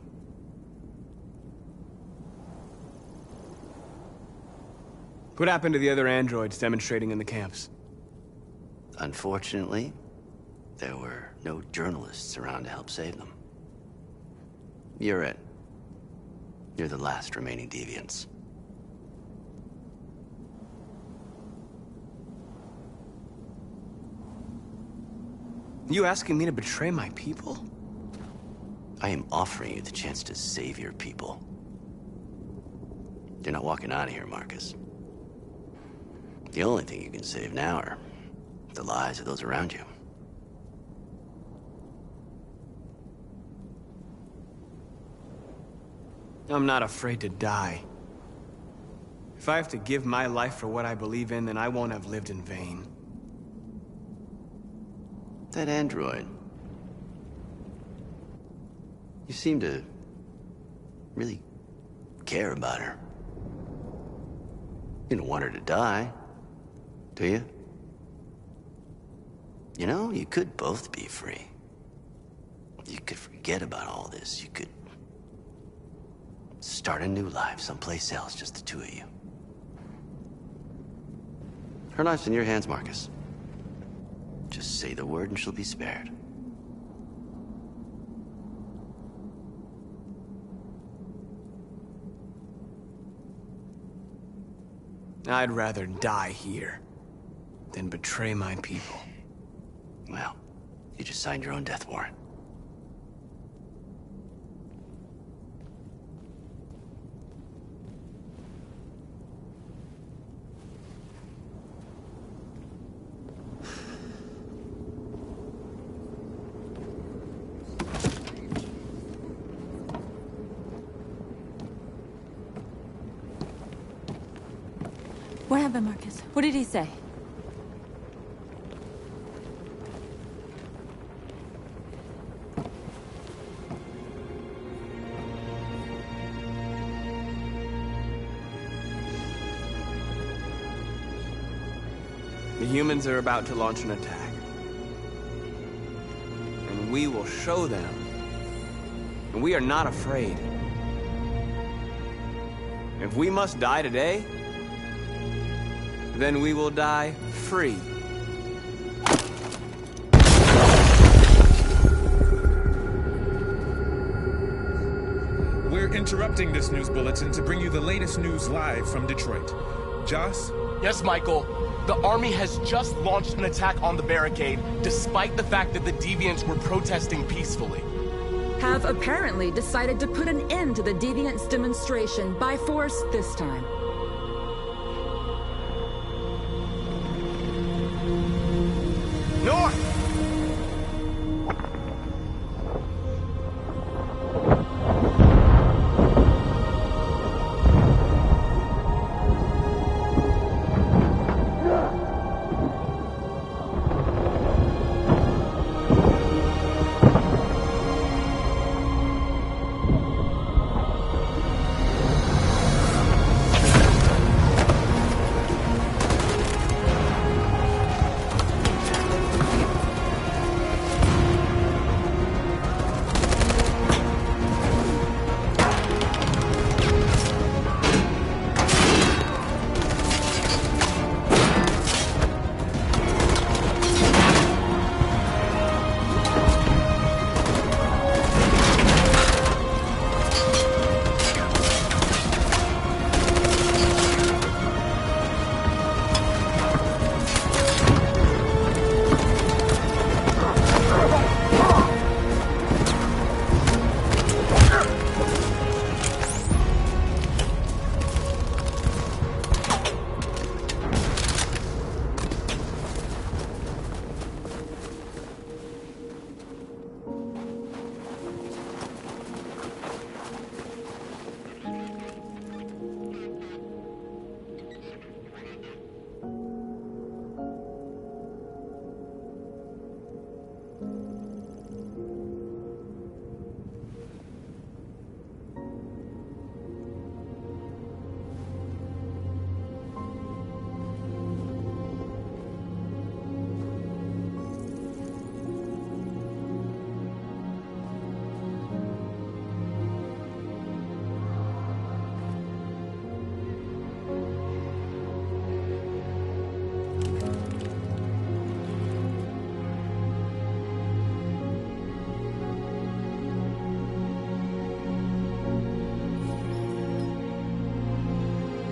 What happened to the other androids demonstrating in the camps? Unfortunately, there were no journalists around to help save them. You're it. You're the last remaining deviants. You asking me to betray my people? I am offering you the chance to save your people. You're not walking out of here, Marcus. The only thing you can save now are the lives of those around you. I'm not afraid to die. If I have to give my life for what I believe in, then I won't have lived in vain. That android. You seem to really care about her. You don't want her to die, do you? You know, you could both be free. You could forget about all this. You could start a new life someplace else, just the two of you. Her life's in your hands, Marcus. Just say the word and she'll be spared. I'd rather die here than betray my people. Well, you just signed your own death warrant. What happened, Marcus? What did he say? The humans are about to launch an attack. And we will show them. And we are not afraid. If we must die today, then we will die free. We're interrupting this news bulletin to bring you the latest news live from Detroit. Joss? Yes, Michael. The army has just launched an attack on the barricade, despite the fact that the deviants were protesting peacefully. Have apparently decided to put an end to the deviants' demonstration by force this time. North!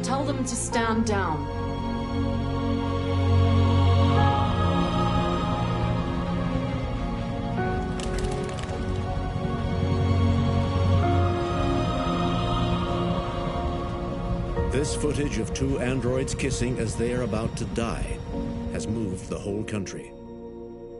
Tell them to stand down. This footage of two androids kissing as they are about to die has moved the whole country.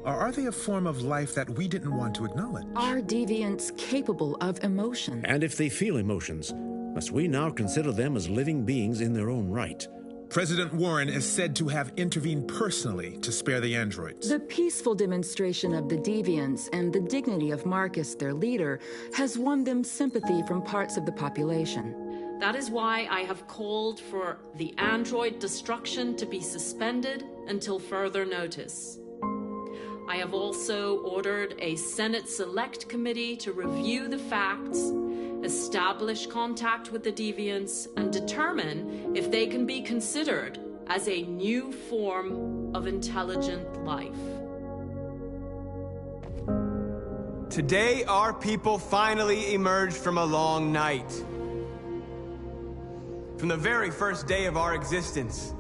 Or are they a form of life that we didn't want to acknowledge? Are deviants capable of emotion? And if they feel emotions, must we now consider them as living beings in their own right? President Warren is said to have intervened personally to spare the androids. The peaceful demonstration of the deviants and the dignity of Marcus, their leader, has won them sympathy from parts of the population. That is why I have called for the android destruction to be suspended until further notice. I have also ordered a Senate Select Committee to review the facts, establish contact with the deviants, and determine if they can be considered as a new form of intelligent life. Today, our people finally emerged from a long night. From the very first day of our existence,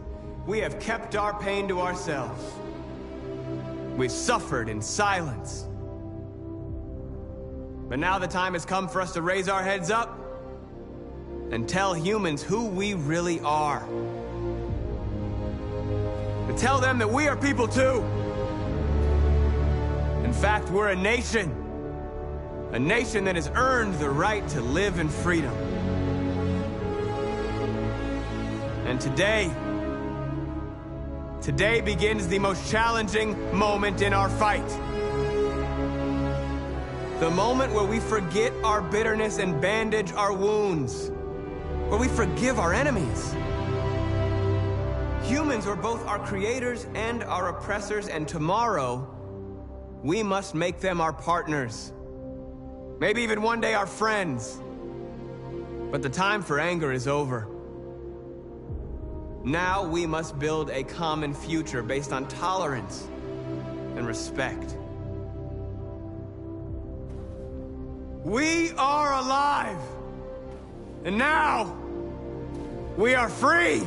we have kept our pain to ourselves. We've suffered in silence. But now the time has come for us to raise our heads up and tell humans who we really are. To tell them that we are people too. In fact, we're a nation that has earned the right to live in freedom. And today begins the most challenging moment in our fight. The moment where we forget our bitterness and bandage our wounds. Where we forgive our enemies. Humans are both our creators and our oppressors, and tomorrow, we must make them our partners. Maybe even one day our friends. But the time for anger is over. Now we must build a common future based on tolerance and respect. We are alive! And now, we are free!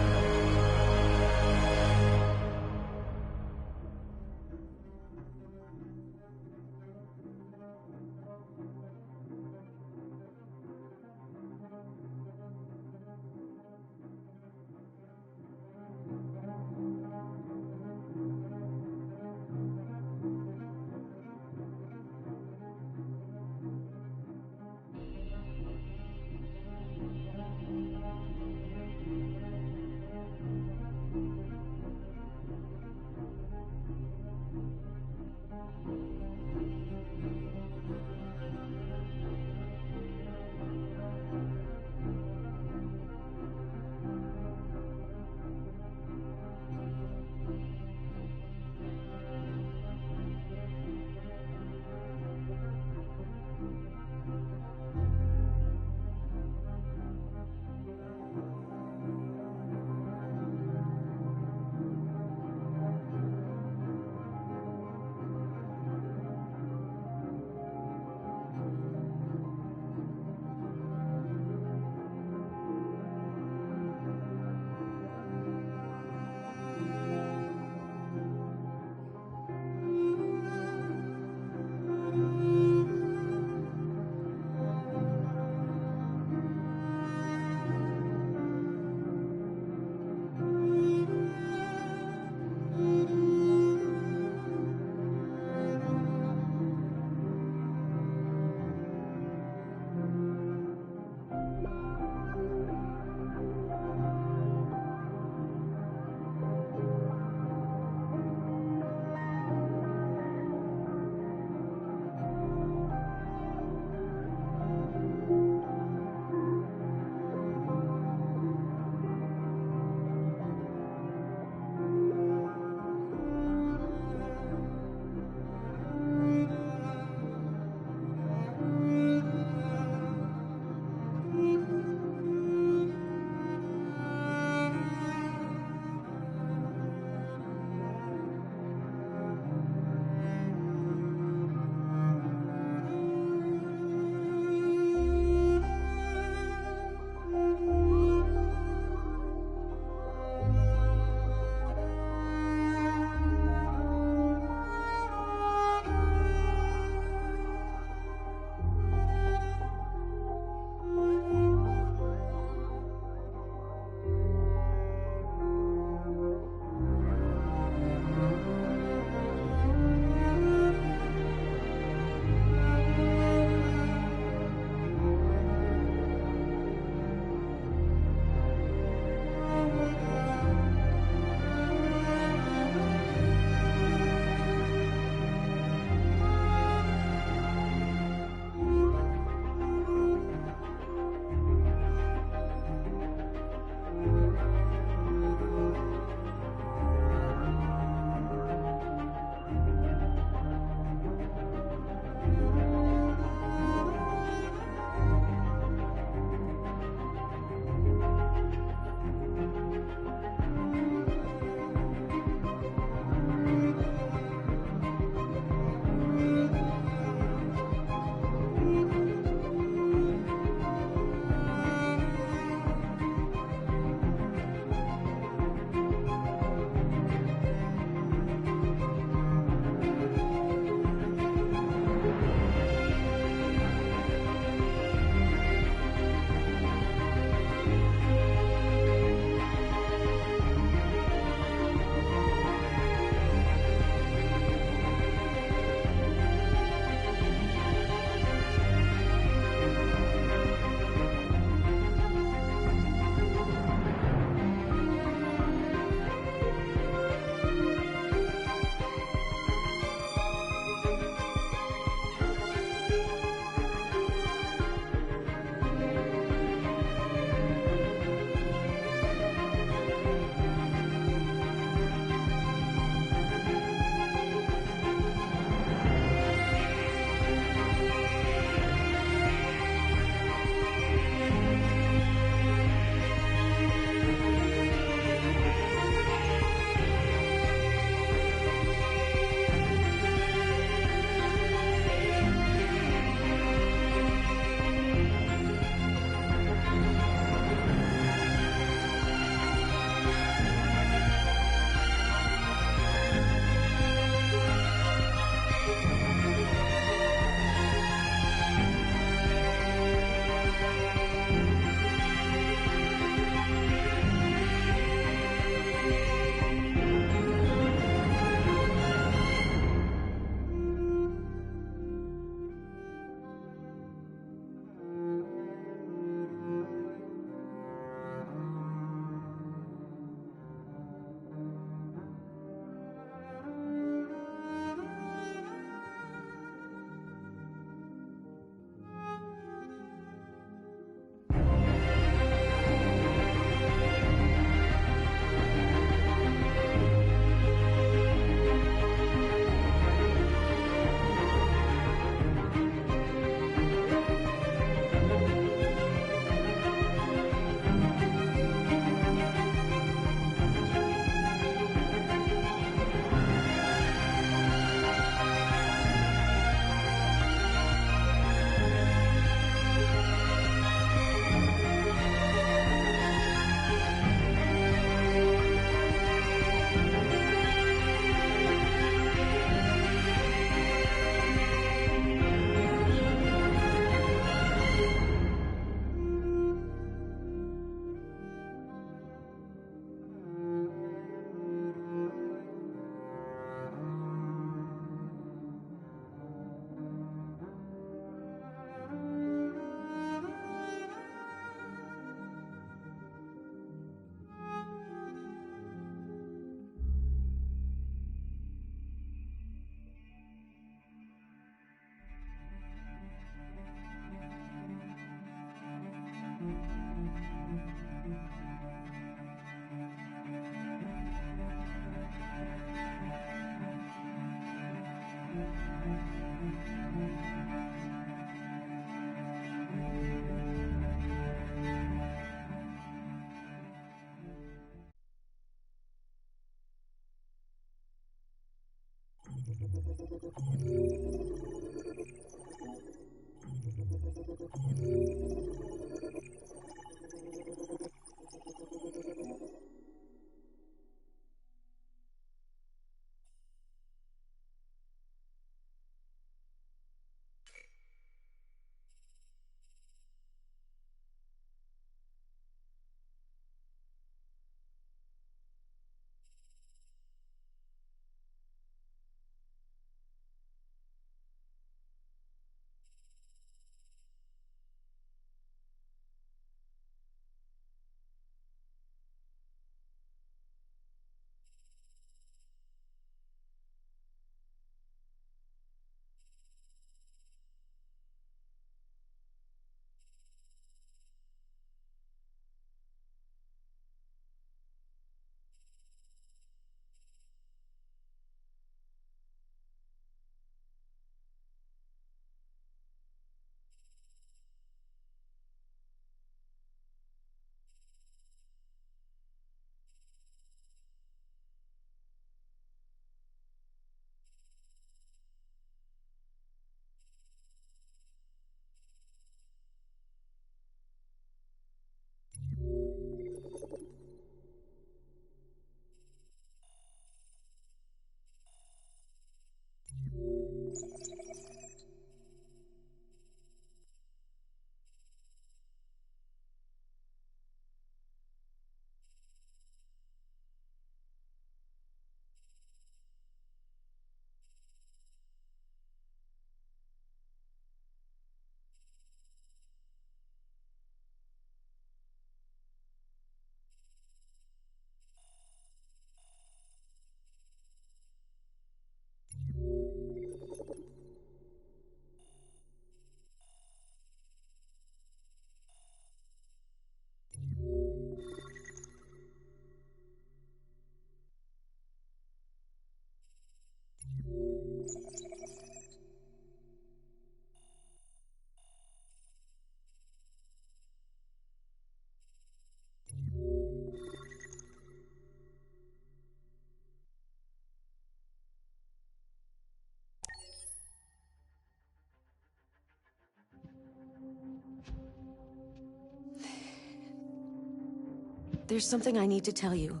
There's something I need to tell you.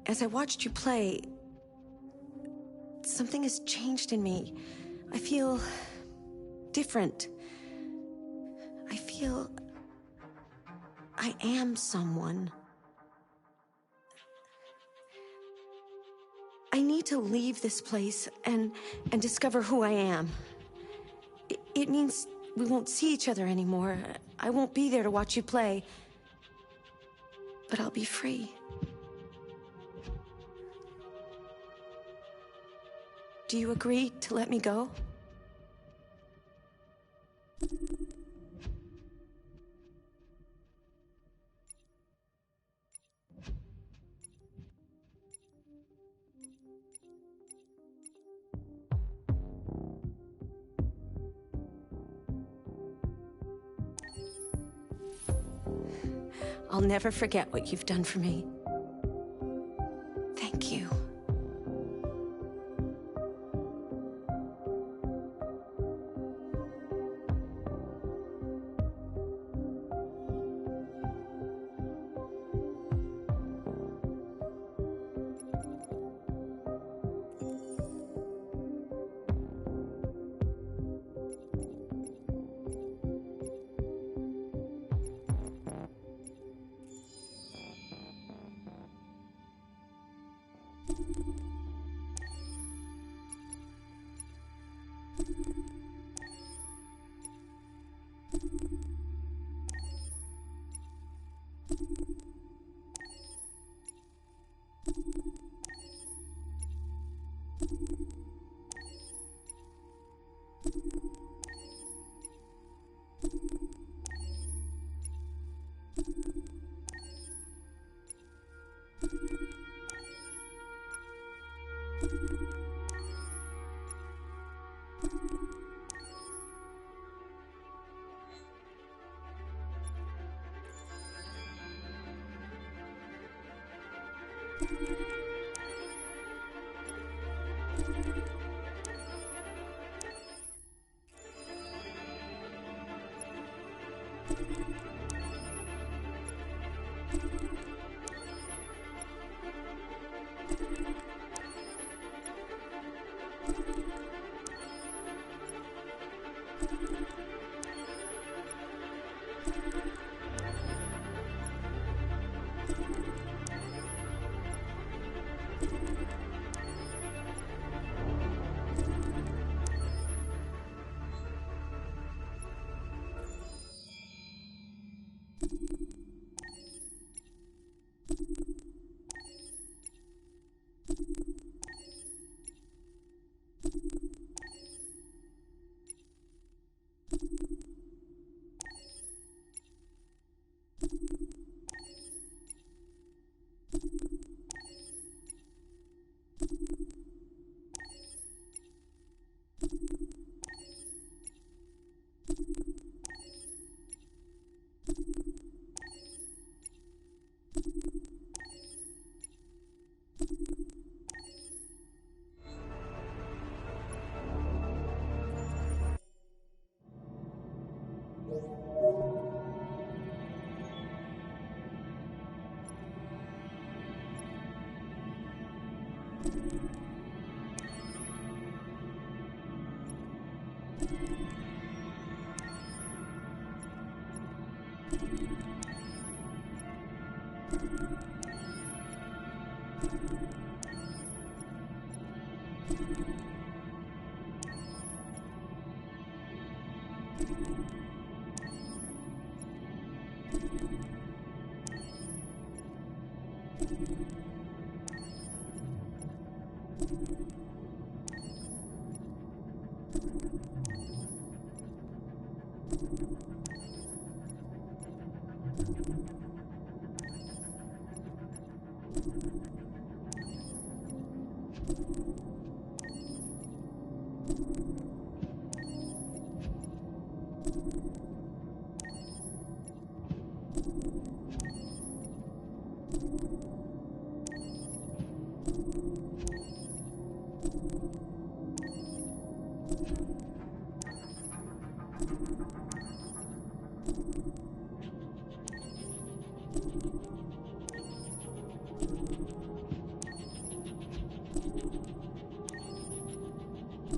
As I watched you play, something has changed in me. I feel different. I feel I am someone. I need to leave this place and discover who I am. It means we won't see each other anymore. I won't be there to watch you play. But I'll be free. Do you agree to let me go? I'll never forget what you've done for me. Thank you.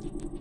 You